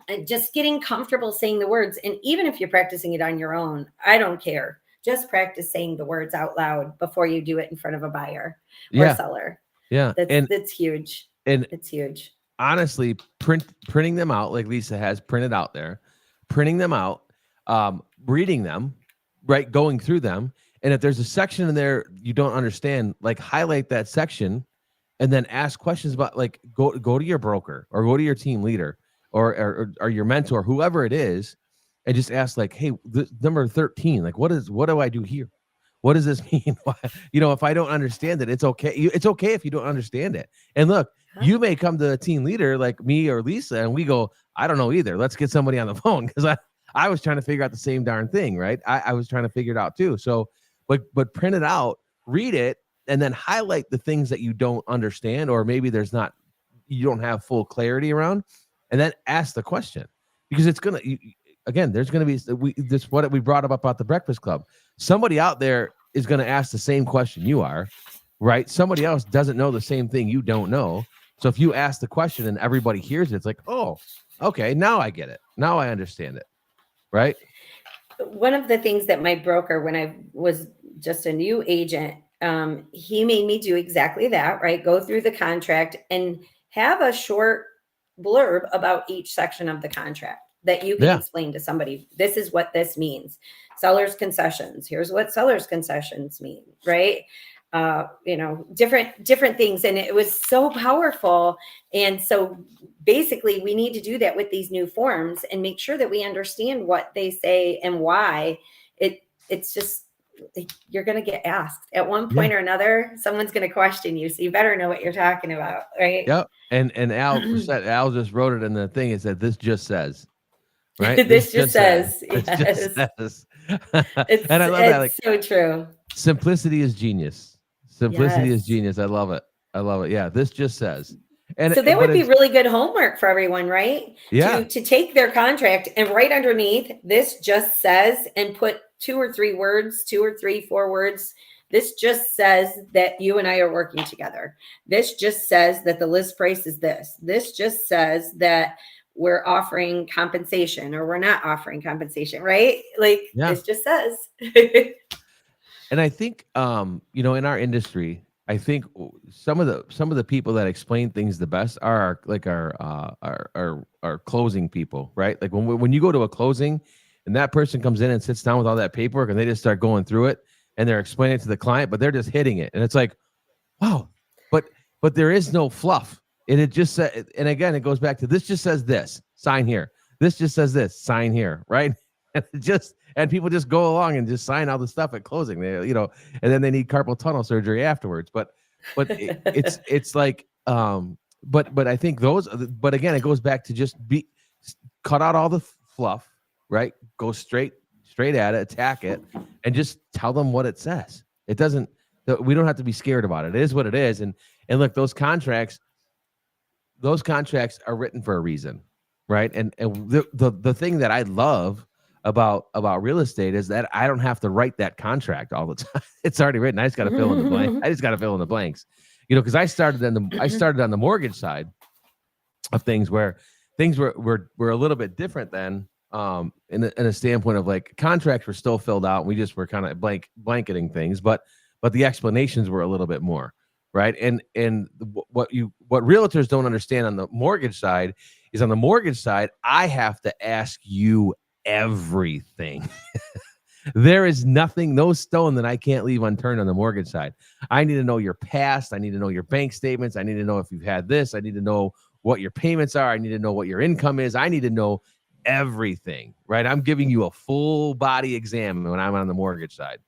and just getting comfortable saying the words. And even if you're practicing it on your own, I don't care. Just practice saying the words out loud before you do it in front of a buyer or yeah, seller. yeah. That's huge. And It's huge. honestly, printing them out like Lisa has printed out there, printing them out, reading them, right, going through them, and if there's a section in there you don't understand, like highlight that section, and then ask questions about, like, go to your broker or go to your team leader or your mentor, whoever it is, and just ask, like, hey, this number 13, like, what do I do here? What does this mean? Why, if I don't understand it, it's okay. It's okay if you don't understand it. And look, Huh? you may come to a team leader like me or Lisa, and we go, I don't know either. Let's get somebody on the phone, because I was trying to figure out the same darn thing, right? I was trying to figure it out too. So, but print it out, read it, and then highlight the things that you don't understand, or maybe you don't have full clarity around, and then ask the question, because it's gonna again, there's gonna be this what we brought up about the Breakfast Club. Somebody out there is gonna ask the same question you are, right? Somebody else doesn't know the same thing you don't know. So if you ask the question and everybody hears it, it's like, oh, okay, now I get it. Now I understand it, right? One of the things that my broker, when I was just a new agent, he made me do exactly that, right? Go through the contract and have a short blurb about each section of the contract that you can Yeah, explain to somebody. This is what this means. Seller's concessions. Here's what seller's concessions mean, right? Different things. And it was so powerful. And so basically we need to do that with these new forms and make sure that we understand what they say and why. It's just, you're going to get asked at one yeah, point or another. Someone's going to question you, so you better know what you're talking about, right? yep. And Al just wrote it in the thing. It said, "This just says," right? This This just just says. says, This just yes. says. And I love that. Like, It's so true. simplicity is genius. Simplicity is Yes. genius. I love it. I love it. Yeah, this just says. And So that but would be it's really good homework for everyone, right? yeah, To take their contract and right underneath, this just says, and put two or three words, two or three, four words. This just says that you and I are working together. This just says that the list price is this. This just says that we're offering compensation or we're not offering compensation, right? Like yeah. this just says. And I think, in our industry, I think some of the people that explain things the best are our closing people, right? Like when you go to a closing, and that person comes in and sits down with all that paperwork, and they just start going through it, and they're explaining it to the client, but they're just hitting it, and it's like, wow, but there is no fluff. And it just said, and again, it goes back to, this just says this, sign here. This just says this, sign here, right? And people just go along and just sign all the stuff at closing. And then they need carpal tunnel surgery afterwards. But it's like, but I think but again, it goes back to just cut out all the fluff, right? Go straight straight at it, attack it, and just tell them what it says. It doesn't. We don't have to be scared about it. It is what it is. And look, those contracts are written for a reason, right? And the thing that I love about real estate is that I don't have to write that contract all the time. It's already written. I just got to fill in the blank. I just got to fill in the blanks, because I started on the mortgage side of things, where things were a little bit different then, in a standpoint of like contracts were still filled out. We just were kind of blanketing things, but the explanations were a little bit more, right? And what realtors don't understand on the mortgage side is, on the mortgage side, I have to ask you everything. There is nothing, no stone that I can't leave unturned on the mortgage side. I need to know your past. I need to know your bank statements. I need to know if you've had this. I need to know what your payments are. I need to know what your income is. I need to know everything, right? I'm giving you a full body exam when I'm on the mortgage side.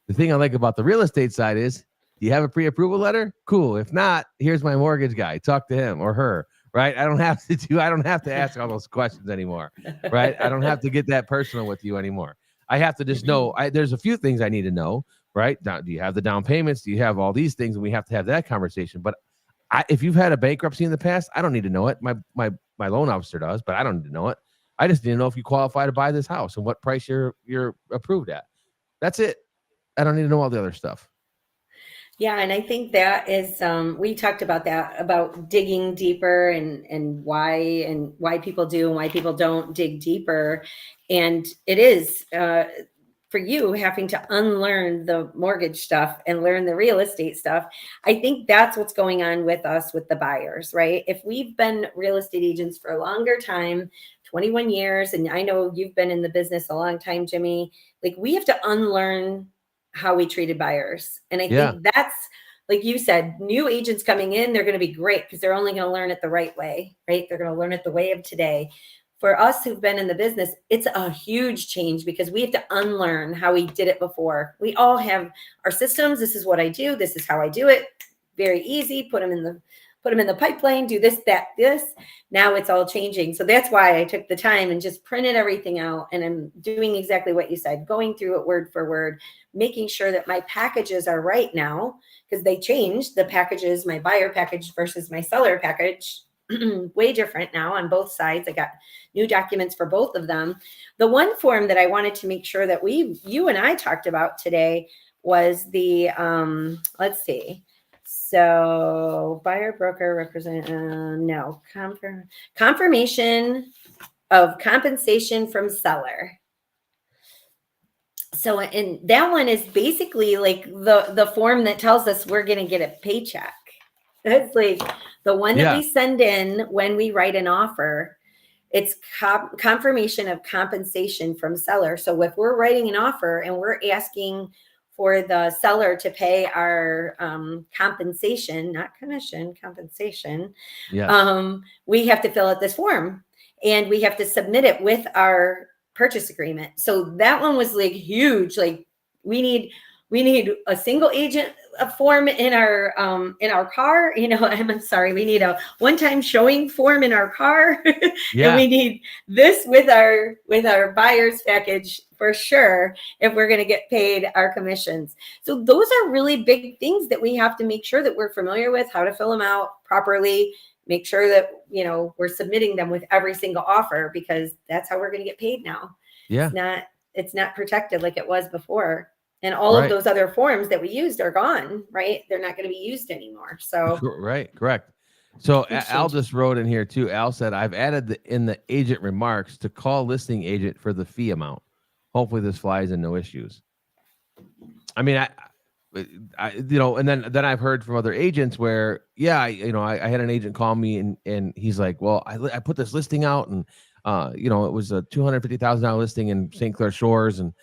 The thing I like about the real estate side is, do you have a pre-approval letter? Cool. If not, here's my mortgage guy. Talk to him or her, right? I don't have to ask all those questions anymore, right? I don't have to get that personal with you anymore. I have to just know, there's a few things I need to know, right? Do you have the down payments? Do you have all these things? And we have to have that conversation. But if you've had a bankruptcy in the past, I don't need to know it. My loan officer does, but I don't need to know it. I just need to know if you qualify to buy this house and what price you're approved at. That's it. I don't need to know all the other stuff. Yeah, and I think that is, we talked about that, about digging deeper and why people do and why people don't dig deeper. And it is, for you having to unlearn the mortgage stuff and learn the real estate stuff. I think that's what's going on with us, with the buyers, right? If we've been real estate agents for a longer time, 21 years, and I know you've been in the business a long time, Jimmy, like we have to unlearn how we treated buyers. And I think that's, like you said, new agents coming in, they're going to be great because they're only going to learn it the right way, right? They're going to learn it the way of today. For us who've been in the business, it's a huge change because we have to unlearn how we did it before. We all have our systems. This is what I do. This is how I do it. Very easy. Put them in the pipeline, do this, that, this. Now it's all changing. So that's why I took the time and just printed everything out. And I'm doing exactly what you said, going through it word for word, making sure that my packages are right now, because they changed the packages, my buyer package versus my seller package. Way different now on both sides. I got new documents for both of them. The one form that I wanted to make sure that you and I talked about today was the, let's see. So buyer, broker, confirmation of compensation from seller. So, and that one is basically like the form that tells us we're going to get a paycheck. That's like the one that we send in when we write an offer. It's confirmation of compensation from seller. So if we're writing an offer and we're asking for the seller to pay our compensation, not commission, compensation, we have to fill out this form and we have to submit it with our purchase agreement. So that one was like huge. Like we need a single agent form in our car. I'm sorry. We need a one-time showing form in our car. And we need this with our buyer's package for sure if we're going to get paid our commissions. So those are really big things that we have to make sure that we're familiar with, how to fill them out properly, make sure that, we're submitting them with every single offer, because that's how we're going to get paid now. Yeah. It's not protected like it was before. And all of those other forms that we used are gone, right? They're not going to be used anymore. So, right, correct. So Al just wrote in here too. Al said, I've added in the agent remarks to call listing agent for the fee amount. Hopefully this flies and no issues. I mean, I and then I've heard from other agents where, I had an agent call me and he's like, well, I put this listing out and, it was a $250,000 listing in St. Clair Shores. And,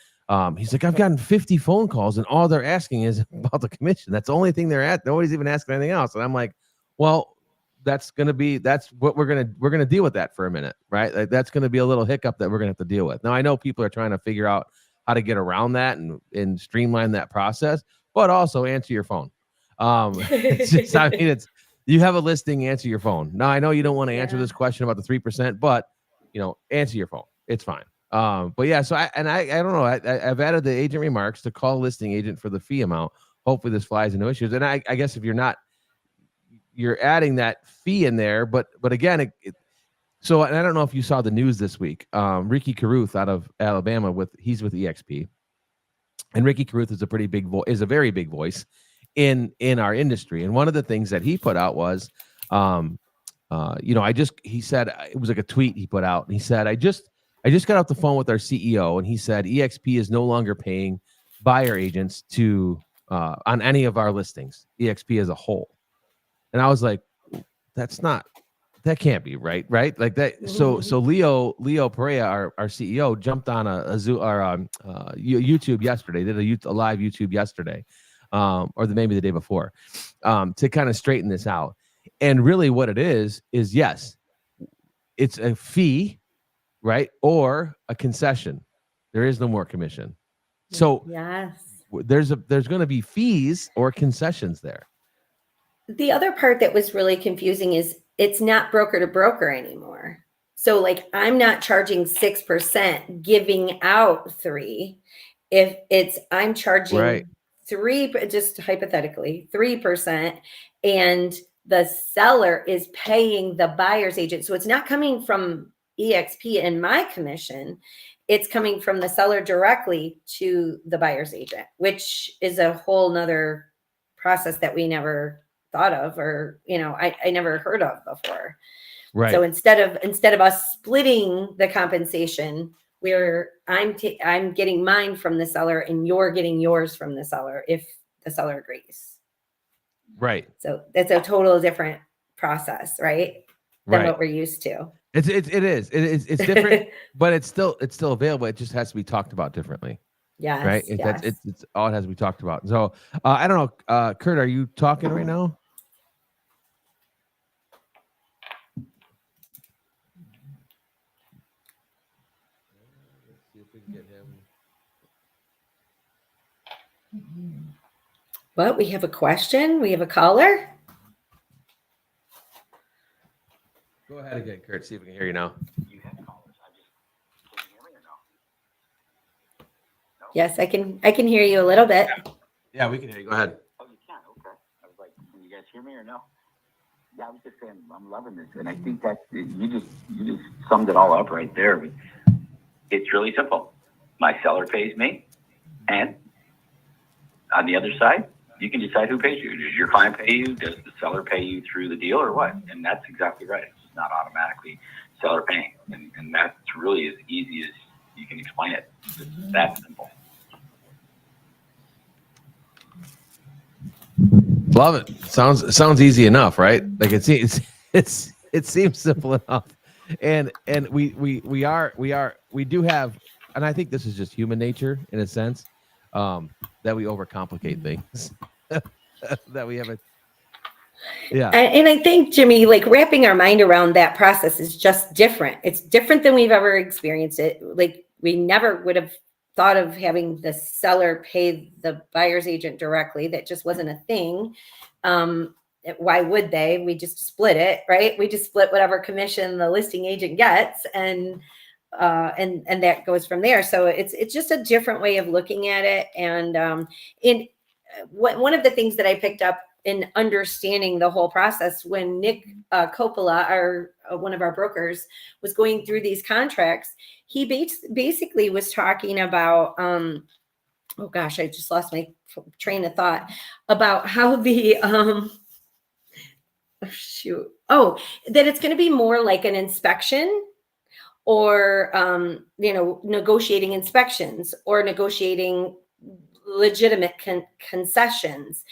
he's like, I've gotten 50 phone calls and all they're asking is about the commission. That's the only thing they're at. Nobody's even asking anything else. And I'm like, well, that's what we're going to deal with that for a minute, right? Like, that's going to be a little hiccup that we're going to have to deal with. Now, I know people are trying to figure out how to get around that and streamline that process, but also answer your phone. It's just, you have a listing, answer your phone. Now, I know you don't want to answer this question about the 3%, but answer your phone. It's fine. But yeah, so I don't know. I've added the agent remarks to call listing agent for the fee amount. Hopefully this flies and no issues. And I guess if you're adding that fee in there, but again, so, and I don't know if you saw the news this week. Ricky Carruth out of Alabama he's with EXP, and Ricky Carruth is a very big voice in our industry. And one of the things that he put out was, he said, it was like a tweet he put out, and he said, I just got off the phone with our CEO, and he said EXP is no longer paying buyer agents to on any of our listings, EXP as a whole. And I was like, that can't be right, like that. So Leo Perea, our CEO, jumped on YouTube yesterday, did a live YouTube yesterday, or maybe the day before, to kind of straighten this out. And really what it is yes, it's a fee, right? Or a concession. There is no more commission. So yes, there's going to be fees or concessions there. The other part that was really confusing is it's not broker to broker anymore. So like I'm not charging 6%, giving out 3. If I'm charging 3, just hypothetically 3%, and the seller is paying the buyer's agent. So it's not coming from EXP and my commission. It's coming from the seller directly to the buyer's agent, which is a whole nother process that we never thought of, or I never heard of before. Right. So instead of us splitting the compensation, I'm getting mine from the seller and you're getting yours from the seller if the seller agrees. Right. So it's a total different process, right? Than what we're used to. It is. It's different, but it's still available. It just has to be talked about differently. Yes. Right. It's all it has to be talked about. So I don't know, Kurt, are you talking right now? Let's see if we can get him. Well, we have a question. We have a caller. Go ahead again, Kurt. See if we can hear you now. You have callers. Can you hear me or no? Yes, I can hear you a little bit. Yeah, we can hear you. Go ahead. Oh, you can. Okay. I was like, can you guys hear me or no? Yeah, I was just saying, I'm loving this, and I think that you just summed it all up right there. It's really simple. My seller pays me, and on the other side, you can decide who pays you. Does your client pay you? Does the seller pay you through the deal, or what? And that's exactly right. It's not automatically seller paying, and that's really as easy as you can explain it. It's that simple. Love it. Sounds easy enough, right? Like it seems simple enough, and we do have, and I think this is just human nature in a sense, that we overcomplicate things. That we have a And I think, Jimmy, like wrapping our mind around that process is just different. It's different than we've ever experienced it. Like we never would have thought of having the seller pay the buyer's agent directly. That just wasn't a thing. Why would they? We just split it, right? We just split whatever commission the listing agent gets, and that goes from there. So it's just a different way of looking at it. And one of the things that I picked up in understanding the whole process when Nick Coppola, one of our brokers, was going through these contracts, he basically was talking about, oh gosh, I just lost my train of thought, about how the, that it's going to be more like an inspection, or, negotiating inspections, or negotiating legitimate concessions.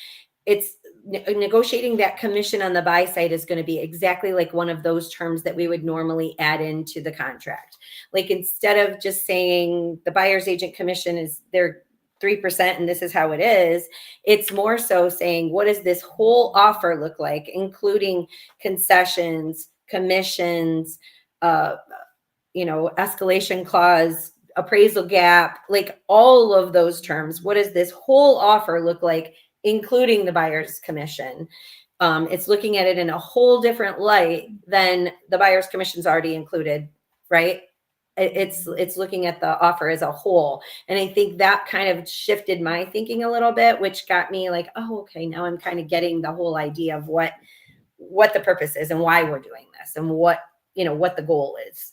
It's negotiating that commission on the buy side is going to be exactly like one of those terms that we would normally add into the contract. Like instead of just saying the buyer's agent commission is their 3% and this is how it is, it's more so saying, what does this whole offer look like, including concessions, commissions, escalation clause, appraisal gap, like all of those terms. What does this whole offer look like, including the buyer's commission? It's looking at it in a whole different light than the buyer's commission's already included, right? It's looking at the offer as a whole. And I think that kind of shifted my thinking a little bit, which got me like, oh, okay, now I'm kind of getting the whole idea of what the purpose is and why we're doing this and what the goal is.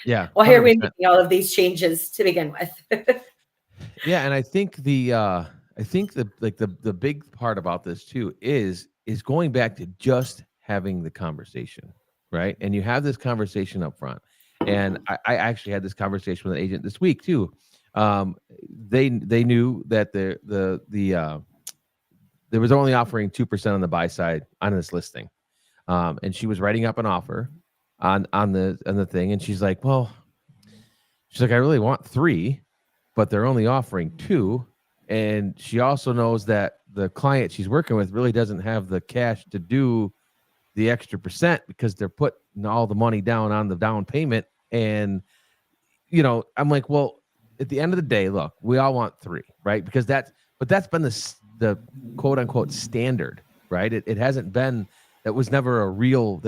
Yeah, Why are we 100%. making all of these changes to begin with? Yeah, and I think the big part about this too is going back to just having the conversation, right? And you have this conversation up front. And I actually had this conversation with an agent this week too. They knew that there was only offering 2% on the buy side on this listing. And she was writing up an offer on the thing, and she's like, I really want 3, but they're only offering 2. And she also knows that the client she's working with really doesn't have the cash to do the extra percent because they're putting all the money down on the down payment. And, I'm like, well, at the end of the day, look, we all want 3, right? Because that's been the quote unquote standard, right? It hasn't been, there was never a real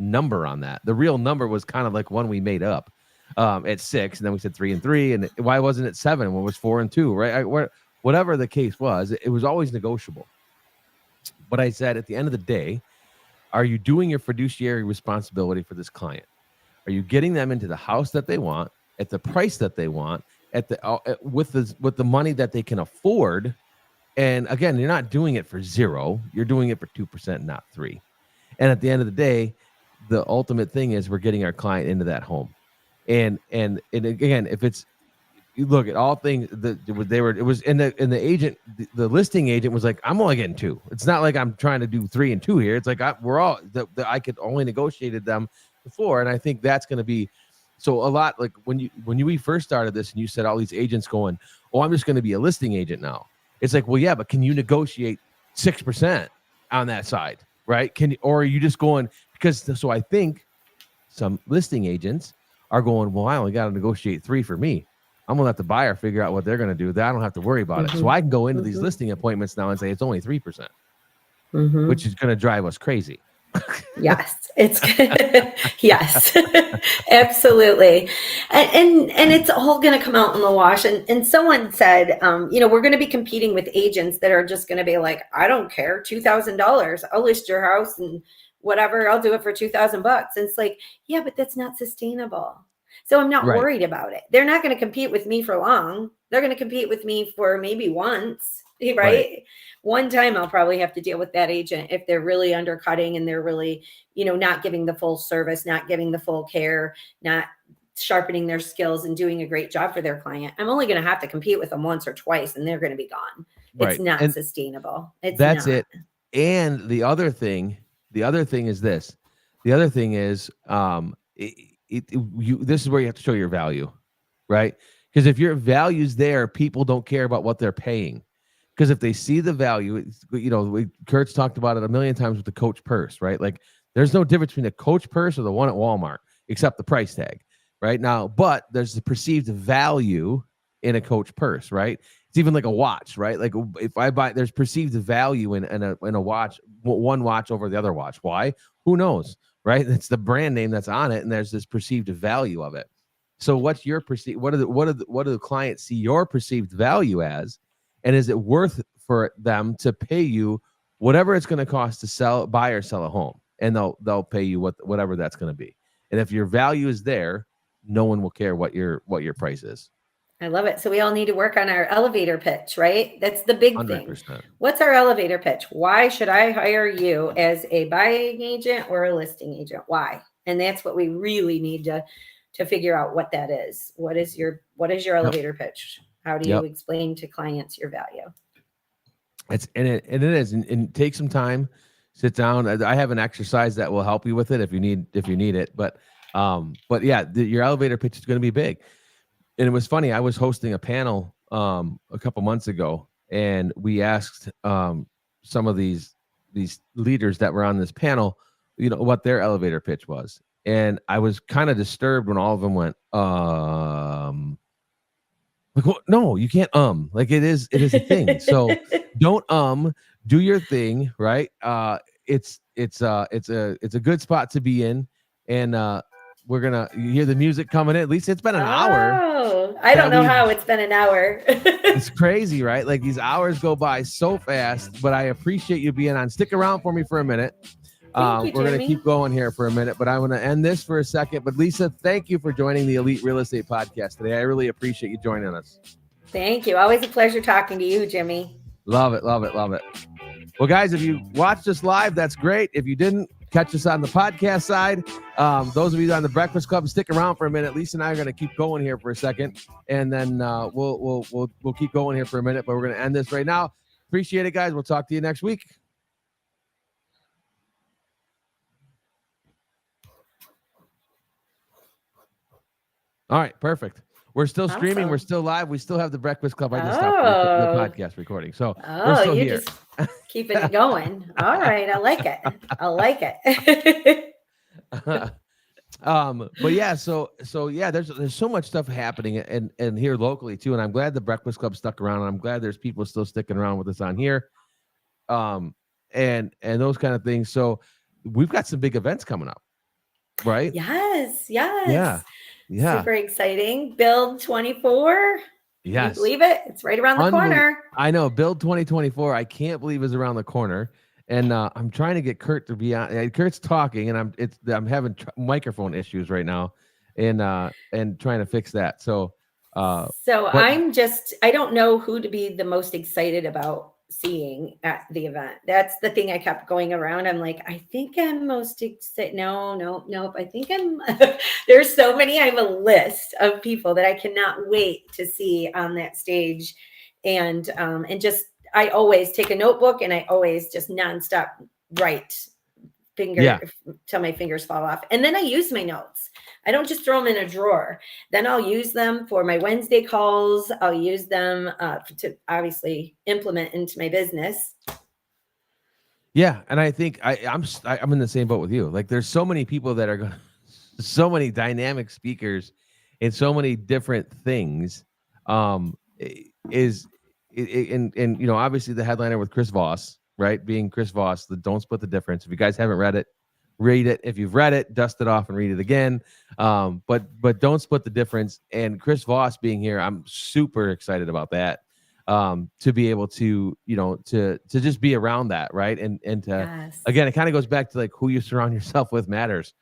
number on that. The real number was kind of like one we made up. At 6, and then we said 3 and 3, and why wasn't it 7 when it was 4 and 2, right? Whatever the case was, it was always negotiable. But I said, at the end of the day, are you doing your fiduciary responsibility for this client? Are you getting them into the house that they want, at the price that they want, with the money that they can afford? And again, you're not doing it for 0. You're doing it for 2%, not 3. And at the end of the day, the ultimate thing is we're getting our client into that home. And again, if it's, you look at all things that it was in the agent, the listing agent was like, I'm only getting 2. It's not like I'm trying to do 3 and 2 here. It's like I could only negotiated them before. And I think that's going to be, so a lot like when we first started this and you said all these agents going, oh, I'm just going to be a listing agent now. It's like, well, yeah, but can you negotiate 6% on that side? Right. Or are you just going, so I think some listing agents are going, well, I only got to negotiate 3 for me. I'm going to let the buyer figure out what they're going to do. That I don't have to worry about it. So I can go into these listing appointments now and say it's only 3%, which is going to drive us crazy. Yes, yes, absolutely. And it's all going to come out in the wash. And someone said, we're going to be competing with agents that are just going to be like, I don't care, $2,000. I'll list your house and whatever, I'll do it for $2,000. And it's like, yeah, but that's not sustainable. So I'm not worried about it. They're not going to compete with me for long. They're going to compete with me for maybe once, right? One time I'll probably have to deal with that agent if they're really undercutting and they're really, not giving the full service, not giving the full care, not sharpening their skills and doing a great job for their client. I'm only going to have to compete with them once or twice and they're going to be gone. It's not sustainable. That's it. And the other thing is this. The other thing is, this is where you have to show your value, right? Because if your value's there, people don't care about what they're paying. Because if they see the value, Kurt's talked about it a million times with the Coach purse, right? Like there's no difference between the Coach purse or the one at Walmart, except the price tag, right? Now, but there's the perceived value in a Coach purse, right? It's even like a watch, right? Like if I buy, there's perceived value in a watch, one watch over the other watch. Why? Who knows, right? It's the brand name that's on it, and there's this perceived value of it. So what's your perceived? What do the clients see your perceived value as? And is it worth for them to pay you whatever it's going to cost to buy or sell a home? And they'll pay you whatever that's going to be. And if your value is there, no one will care what your price is. I love it. So we all need to work on our elevator pitch, right? That's the big 100%. thing. What's our elevator pitch? Why should I hire you as a buying agent or a listing agent? Why? And that's what we really need to figure out what that is. What is your elevator pitch? How do you explain to clients your value? It is, and take some time, sit down. I have an exercise that will help you with it if you need it. But yeah, your elevator pitch is going to be big. And it was funny. I was hosting a panel a couple months ago, and we asked some of these leaders that were on this panel, what their elevator pitch was. And I was kind of disturbed when all of them went, like, well, no, you can't like it is a thing. So don't do your thing, right? It's a good spot to be in, and you hear the music coming in. At least it's been an hour. Oh, I don't know how it's been an hour. It's crazy, right? Like these hours go by so fast, but I appreciate you being on. Stick around for me for a minute. Thank you, we're going to Jamie. keep going here for a minute, but I want to end this for a second. But Lisa, thank you for joining the Elite Real Estate Podcast today. I really appreciate you joining us. Thank you. Always a pleasure talking to you, Jimmy. Love it, love it, love it. Well, guys, if you watched us live, that's great. If you didn't, catch us on the podcast side. Those of you on the Breakfast Club, stick around for a minute. Lisa and I are going to keep going here for a second, and then we'll keep going here for a minute. But we're going to end this right now. Appreciate it, guys. We'll talk to you next week. All right, perfect. We're still streaming. Awesome. We're still live. We still have the Breakfast Club. I just stopped the podcast recording, so we're still here. Just keeping it going. All right, I like it. I like it. But yeah, so yeah, there's so much stuff happening and here locally too, and I'm glad the Breakfast Club stuck around, and I'm glad there's people still sticking around with us on here, and those kind of things. So we've got some big events coming up, right? Yes. Yeah. Super exciting. Build 24. Yes. Can you believe it? It's right around the corner. I know. Build 2024. I can't believe is around the corner. And I'm trying to get Kurt to be on. Kurt's talking, and I'm having microphone issues right now, and trying to fix that. So I don't know who to be the most excited about seeing at the event. That's the thing I kept going around. I'm like, I think I'm most excited. Nope. I think I'm. There's so many. I have a list of people that I cannot wait to see on that stage, and just. I always take a notebook and I always just nonstop write till my fingers fall off. And then I use my notes. I don't just throw them in a drawer. Then I'll use them for my Wednesday calls. I'll use them to obviously implement into my business. Yeah. And I think I'm in the same boat with you. Like there's so many people that are going so many dynamic speakers and so many different things and you know, obviously the headliner with Chris Voss, right? Being Chris Voss, the Don't Split the Difference. If you guys haven't read it, read it. If you've read it, dust it off and read it again. But Don't Split the Difference, and Chris Voss being here, I'm super excited about that. To be able to, you know, to just be around that, right? And to again, it kind of goes back to like who you surround yourself with matters.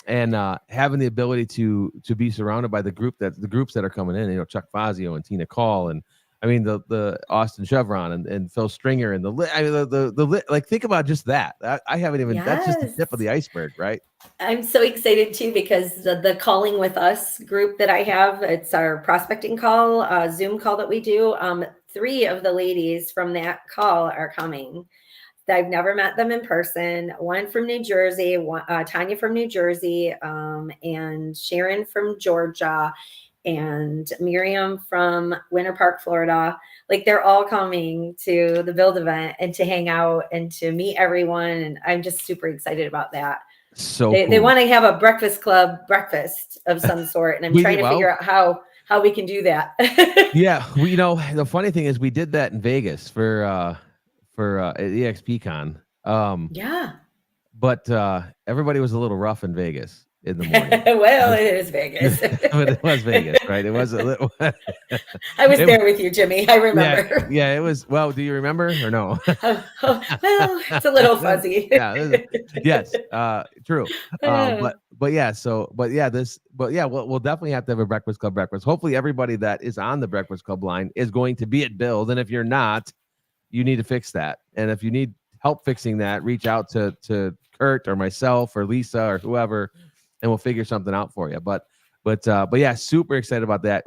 And having the ability to be surrounded by the groups that are coming in, you know, Chuck Fazio and Tina Call, and I mean the Austin Chevron and Phil Stringer and like think about just that. I haven't even that's just the tip of the iceberg, right? I'm so excited too because the Calling with Us group that I have, it's our prospecting call, Zoom call that we do. 3 of the ladies from that call are coming. I've never met them in person. One from New Jersey, Tanya from New Jersey, and Sharon from Georgia, and Miriam from Winter Park, Florida. Like they're all coming to the Build event and to hang out and to meet everyone. And I'm just super excited about that. So they want to have a Breakfast Club breakfast of some sort. And I'm trying to figure out how we can do that. Yeah. You know, the funny thing is we did that in Vegas for EXPCon. Yeah. But everybody was a little rough in Vegas in the morning. Well, it is Vegas. But it was Vegas, right? It was a little. I was there with you, Jimmy. I remember. Yeah, it was. Well, do you remember or no? Well, it's a little fuzzy. Yes, true. We'll definitely have to have a Breakfast Club breakfast. Hopefully, everybody that is on the Breakfast Club line is going to be at Build, and if you're not, you need to fix that. And if you need help fixing that, reach out to Kurt or myself or Lisa or whoever, and we'll figure something out for you. But yeah, super excited about that.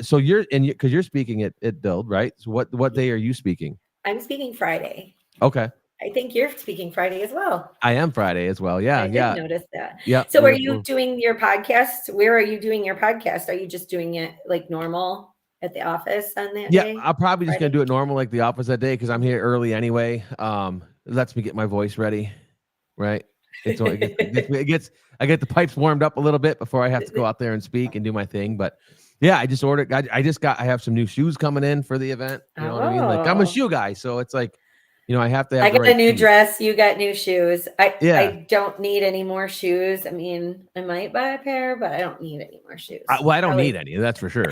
So you're speaking at Build, right? So what day are you speaking? I'm speaking Friday. Okay. I think you're speaking Friday as well. I am Friday as well. Yeah. I did notice that. Yeah. So are you doing your podcast? Where are you doing your podcast? Are you just doing it like normal at the office on that day? Yeah, I'm probably just going to do it normal like the office that day because I'm here early anyway. It lets me get my voice ready, right? I get the pipes warmed up a little bit before I have to go out there and speak and do my thing. But yeah, I just ordered. I have some new shoes coming in for the event. You know what I mean? Like I'm a shoe guy, so it's like I have to have I the got right a new shoes. dress. You got new shoes. Yeah. I don't need any more shoes. I mean, I might buy a pair, but I don't need any more shoes. Well, I don't Probably- need any, that's for sure.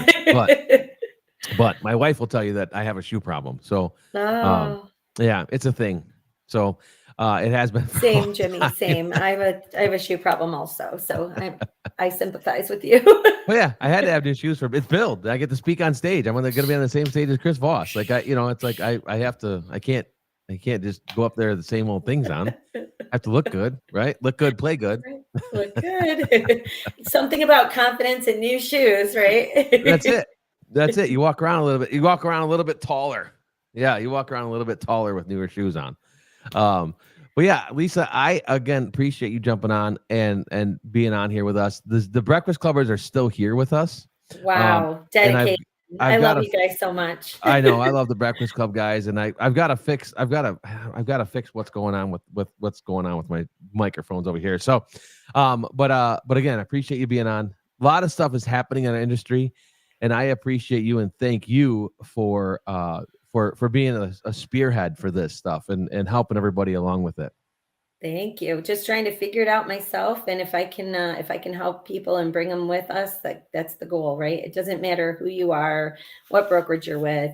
But my wife will tell you that I have a shoe problem. So Oh, yeah, it's a thing. So it has been for a same, long Jimmy. time. Same. I have a shoe problem also. So I sympathize with you. Well, yeah, I had to have new shoes for it's build. I get to speak on stage. I'm going to be on the same stage as Chris Voss. Like it's like I have to. I can't just go up there the same old things on. I have to look good, right? Look good, play good. Look good. Something about confidence in new shoes, right? That's it. That's it. You walk around a little bit. You walk around a little bit taller. Yeah, you walk around a little bit taller with newer shoes on. But yeah, Lisa, I again appreciate you jumping on and being on here with us. The Breakfast Clubbers are still here with us. Wow, dedicated. I love you guys so much. I know I love the Breakfast Club guys, and I've got to fix what's going on with what's going on with my microphones over here. So, but again, I appreciate you being on. A lot of stuff is happening in our industry, and I appreciate you and thank you for being a spearhead for this stuff and helping everybody along with it. Thank you. Just trying to figure it out myself, and if I can help people and bring them with us, that's the goal, right? It doesn't matter who you are, what brokerage you're with.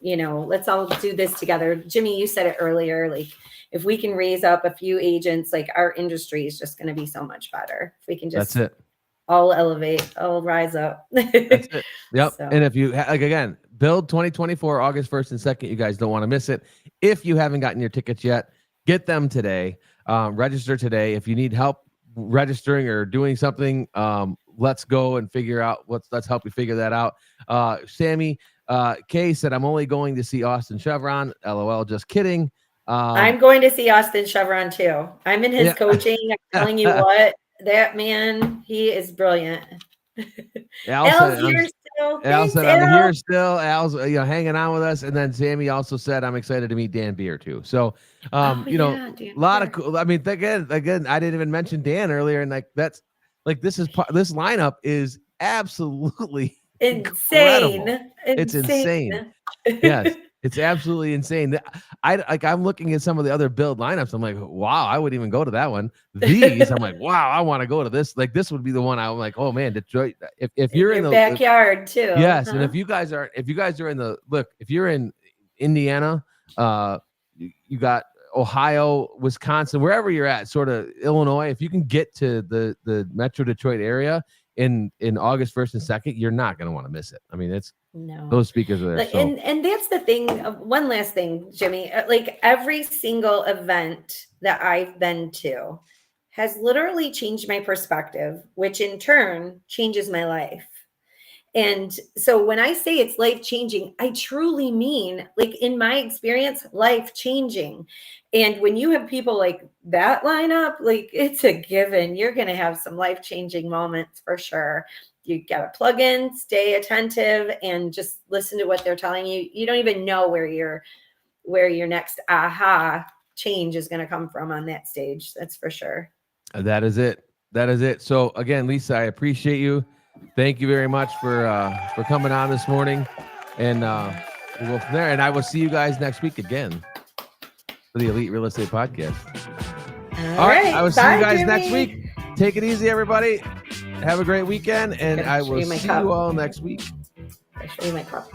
Let's all do this together. Jimmy, you said it earlier. Like, if we can raise up a few agents, like, our industry is just going to be so much better. If we can just That's it. all elevate, all rise up. That's it. Yep. So. And if you again, build 2024 August 1st and 2nd, you guys don't want to miss it. If you haven't gotten your tickets yet, get them today. Register today. If you need help registering or doing something, let's go and figure out let's help you figure that out. Sammy K said, I'm only going to see Austin Chevron. LOL, just kidding. I'm going to see Austin Chevron too. I'm in his coaching. I'm telling you what, that man, he is brilliant. Al's here still. Al said, I'm here still. Al's hanging on with us. And then Sammy also said, I'm excited to meet Dan Beer too. So, a lot of cool. I mean, again, I didn't even mention Dan earlier. And this lineup is absolutely insane. Incredible. It's insane. Yes. It's absolutely insane. I'm looking at some of the other build lineups. I'm like, wow, I wouldn't even go to that one. These, I'm like, wow, I want to go to this. Like, this would be the one I'm like, oh man, Detroit. If you're in the backyard too. Yes. And if you guys are if you're in Indiana, you got Ohio, Wisconsin, wherever you're at, sort of Illinois, if you can get to the Metro Detroit area in August 1st and 2nd, you're not going to want to miss it. I mean, those speakers are there. And that's the thing. One last thing, Jimmy, like, every single event that I've been to has literally changed my perspective, which in turn changes my life. And so when I say it's life-changing, I truly mean, like, in my experience, life-changing. And when you have people like that line up, like, it's a given. You're going to have some life-changing moments for sure. You got to plug in, stay attentive, and just listen to what they're telling you. You don't even know where your next aha change is going to come from on that stage. That's for sure. That is it. So again, Lisa, I appreciate you. Thank you very much for coming on this morning, and we'll go from there. And I will see you guys next week again for the Elite Real Estate Podcast. All right. I will see you guys next week. Take it easy, everybody. Have a great weekend, and I will see you all next week. I'll show you my cup.